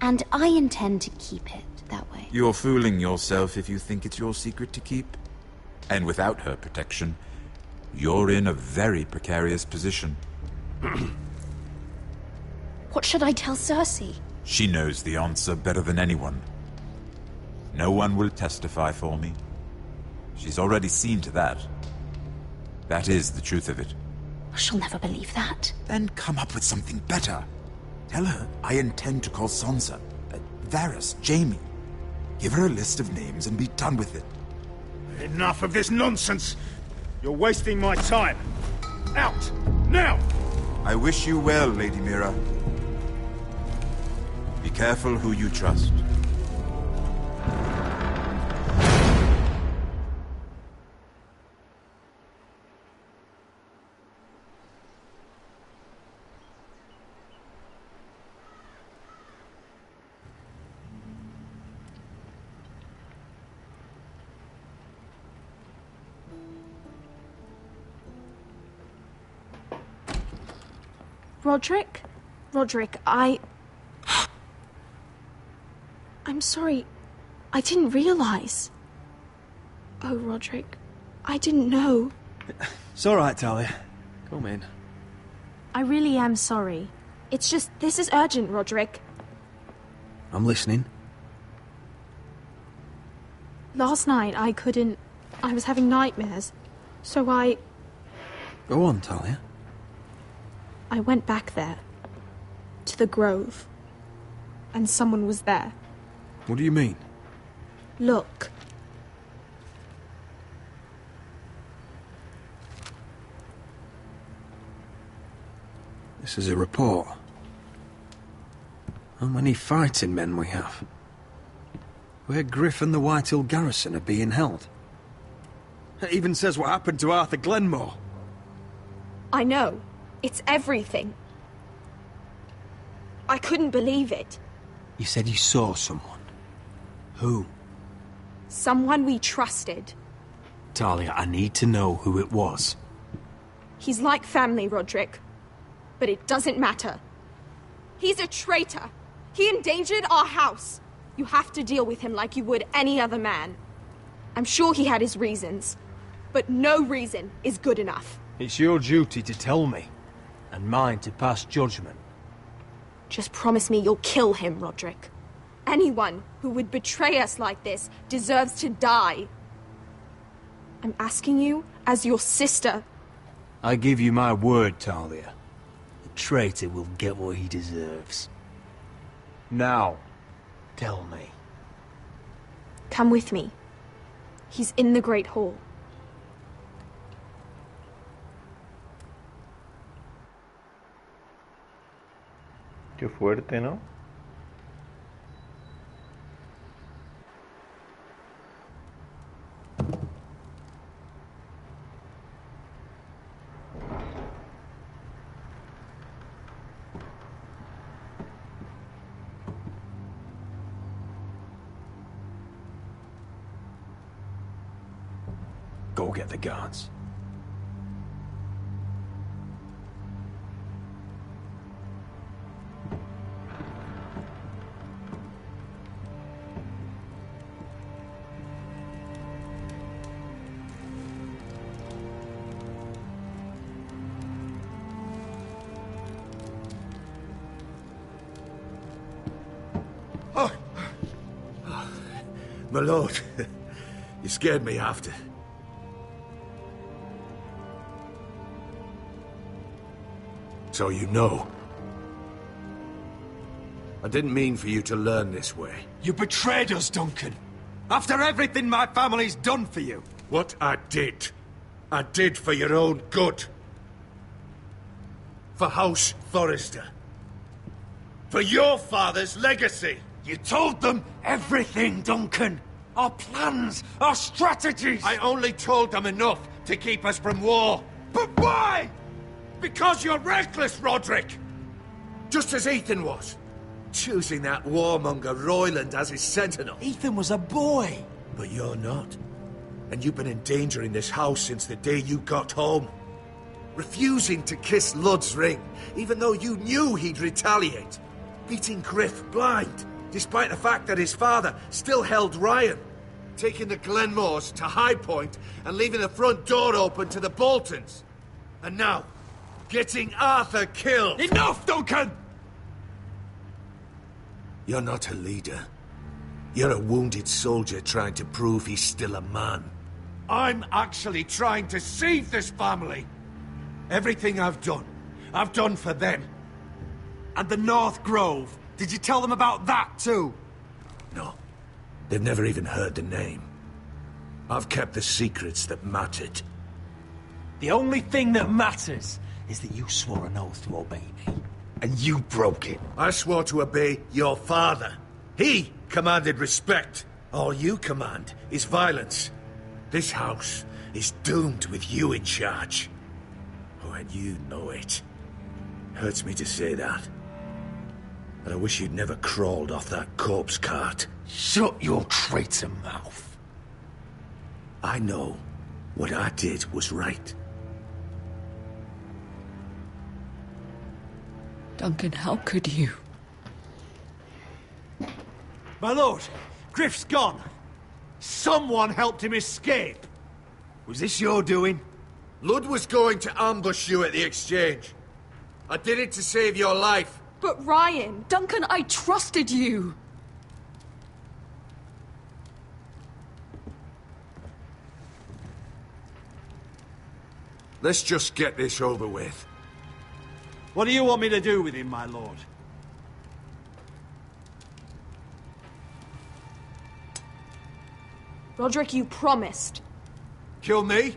And I intend to keep it that way. You're fooling yourself if you think it's your secret to keep. And without her protection, you're in a very precarious position. What should I tell Cersei? She knows the answer better than anyone. No one will testify for me. She's already seen to that. That is the truth of it. She'll never believe that. Then come up with something better. Tell her I intend to call Sansa, Varys, Jaime. Give her a list of names and be done with it. Enough of this nonsense! You're wasting my time! Out! Now! I wish you well, Lady Mira. Be careful who you trust. Roderick? Roderick, I'm sorry. I didn't realize. Oh, Roderick, I didn't know. It's all right, Talia. Come in. I really am sorry. It's just, this is urgent, Roderick. I'm listening. Last night, I was having nightmares. So Go on, Talia. I went back there. To the grove. And someone was there. What do you mean? Look. This is a report. How many fighting men we have? Where Griff and the Whitehill garrison are being held. It even says what happened to Arthur Glenmore. I know. It's everything. I couldn't believe it. You said you saw someone. Who? Someone we trusted. Talia, I need to know who it was. He's like family, Roderick. But it doesn't matter. He's a traitor. He endangered our house. You have to deal with him like you would any other man. I'm sure he had his reasons. But no reason is good enough. It's your duty to tell me. And mine to pass judgment. Just promise me you'll kill him, Roderick. Anyone who would betray us like this deserves to die. I'm asking you as your sister. I give you my word, Talia. The traitor will get what he deserves. Now, tell me. Come with me. He's in the Great Hall. Qué fuerte, ¿no? Go get the guards. My lord, you scared me after. So you know. I didn't mean for you to learn this way. You betrayed us, Duncan! After everything my family's done for you! What I did for your own good. For House Forrester. For your father's legacy. You told them everything, Duncan. Our plans, our strategies. I only told them enough to keep us from war. But why? Because you're reckless, Roderick! Just as Ethan was. Choosing that warmonger Royland as his sentinel. Ethan was a boy. But you're not. And you've been endangering this house since the day you got home. Refusing to kiss Lud's ring, even though you knew he'd retaliate. Beating Griff blind, despite the fact that his father still held Ryan. Taking the Glenmores to High Point and leaving the front door open to the Boltons. And now, getting Arthur killed. Enough, Duncan! You're not a leader. You're a wounded soldier trying to prove he's still a man. I'm actually trying to save this family. Everything I've done for them. And the North Grove. Did you tell them about that too? No. They've never even heard the name. I've kept the secrets that mattered. The only thing that matters is that you swore an oath to obey me. And you broke it. I swore to obey your father. He commanded respect. All you command is violence. This house is doomed with you in charge. Oh, and you know it. Hurts me to say that. But I wish you'd never crawled off that corpse cart. Shut your traitor mouth. I know what I did was right. Duncan, how could you? My lord, Griff's gone. Someone helped him escape. Was this your doing? Lud was going to ambush you at the exchange. I did it to save your life. But Ryan... Duncan, I trusted you! Let's just get this over with. What do you want me to do with him, my lord? Roderick, you promised. Kill me,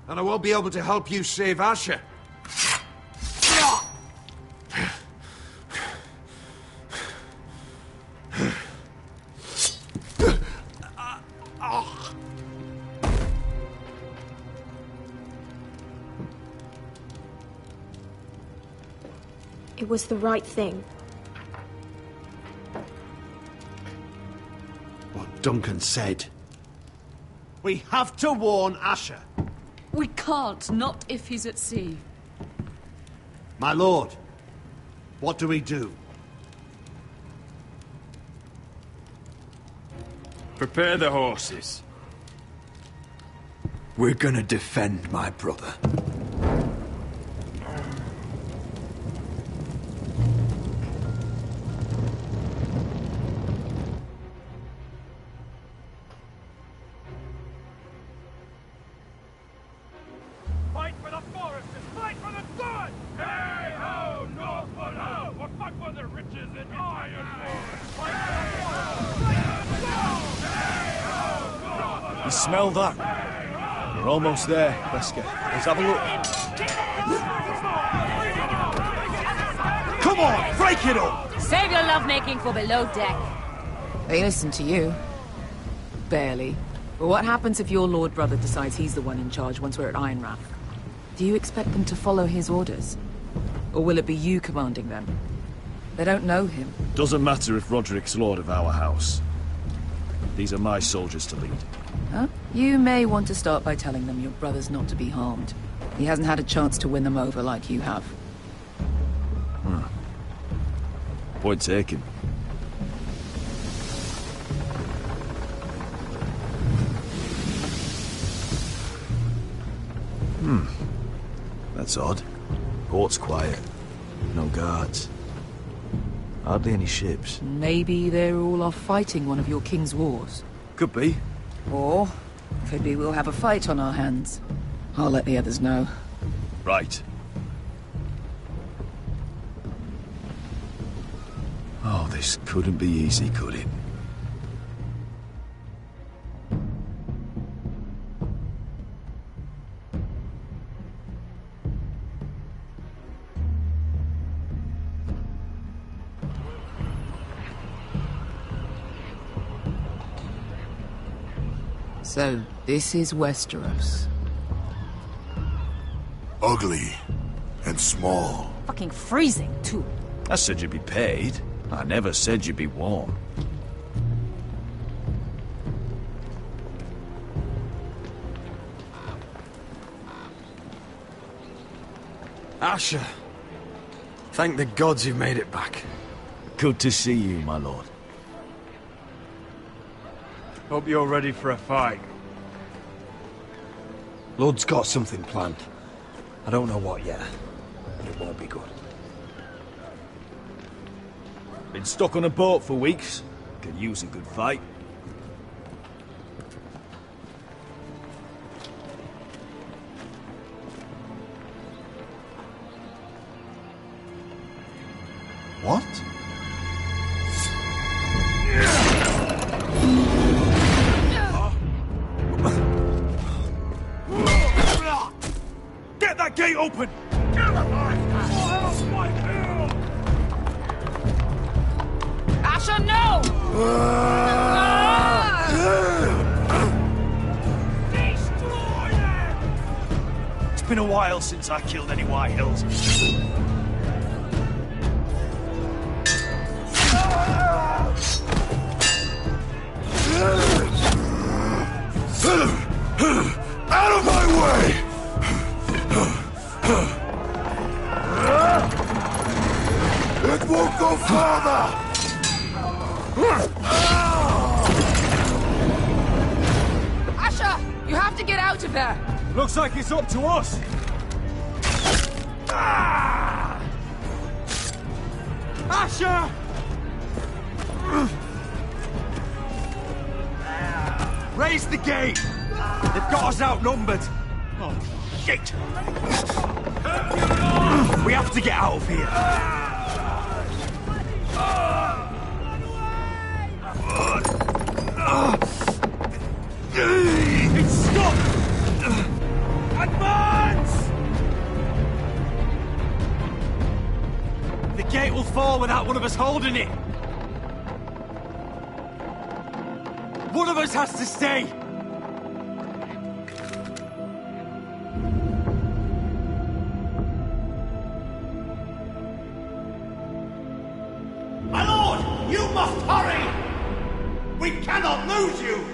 and I won't be able to help you save Asher. It was the right thing. What Duncan said. We have to warn Asher. We can't, not if he's at sea. My lord, what do we do? Prepare the horses. We're gonna defend my brother. Fight for the forests and fight for the sun! Hey ho, Northwood ho! Or fight for the riches in Ironwood! Fight for the forests! Fight for the sun! Hey ho, Northwood! You smell that? We're almost there, Wesker. Let's have a look. Come on, break it up! Save your lovemaking for below deck. They listen to you. Barely. But what happens if your lord brother decides he's the one in charge once we're at Ironrath? Do you expect them to follow his orders? Or will it be you commanding them? They don't know him. Doesn't matter if Roderick's lord of our house. These are my soldiers to lead. Huh? You may want to start by telling them your brother's not to be harmed. He hasn't had a chance to win them over like you have. Point taken. That's odd. Port's quiet. No guards. Hardly any ships. Maybe they're all off fighting one of your king's wars. Could be. Or, could be we'll have a fight on our hands. I'll let the others know. Right. Oh, this couldn't be easy, could it? So, this is Westeros. Ugly and small. Fucking freezing, too. I said you'd be paid. I never said you'd be warm. Asher, thank the gods you've made it back. Good to see you, my lord. Hope you're ready for a fight. Lord's got something planned. I don't know what yet, but it won't be good. Been stuck on a boat for weeks. Could use a good fight. What? Get that gate open! Asher, no! It's been a while since I killed any White Hills. Out of my way! It won't go farther! Asher, you have to get out of there. Looks like it's up to us. Asher! Raise the gate! They've got us outnumbered. Oh, shit! We have to get out of here. It's stopped! Advance! The gate will fall without one of us holding it. One of us has to stay. My lord, you must hurry! We cannot lose you!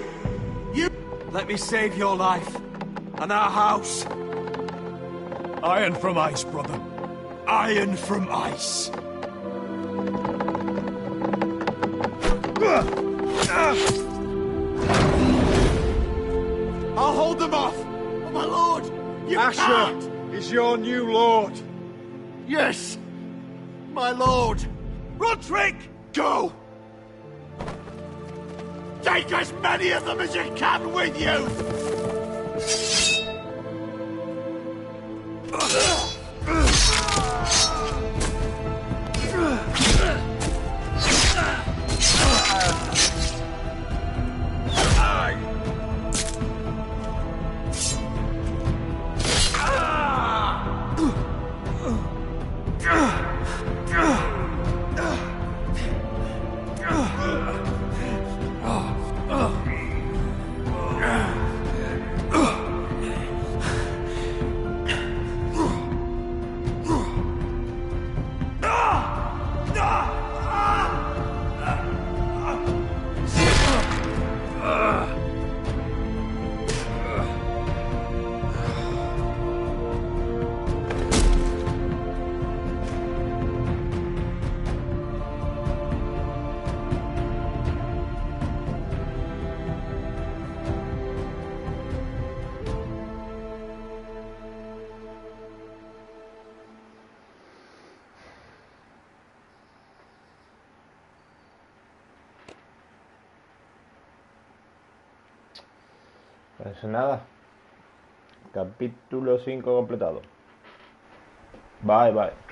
Let me save your life and our house. Iron from ice, brother. Iron from ice. I'll hold them off. Oh, my lord, you Asher can't! is your new lord. Yes, my lord. Roderick! Go! Take as many of them as you can with you! Pues nada, capítulo 5 completado. Bye, bye.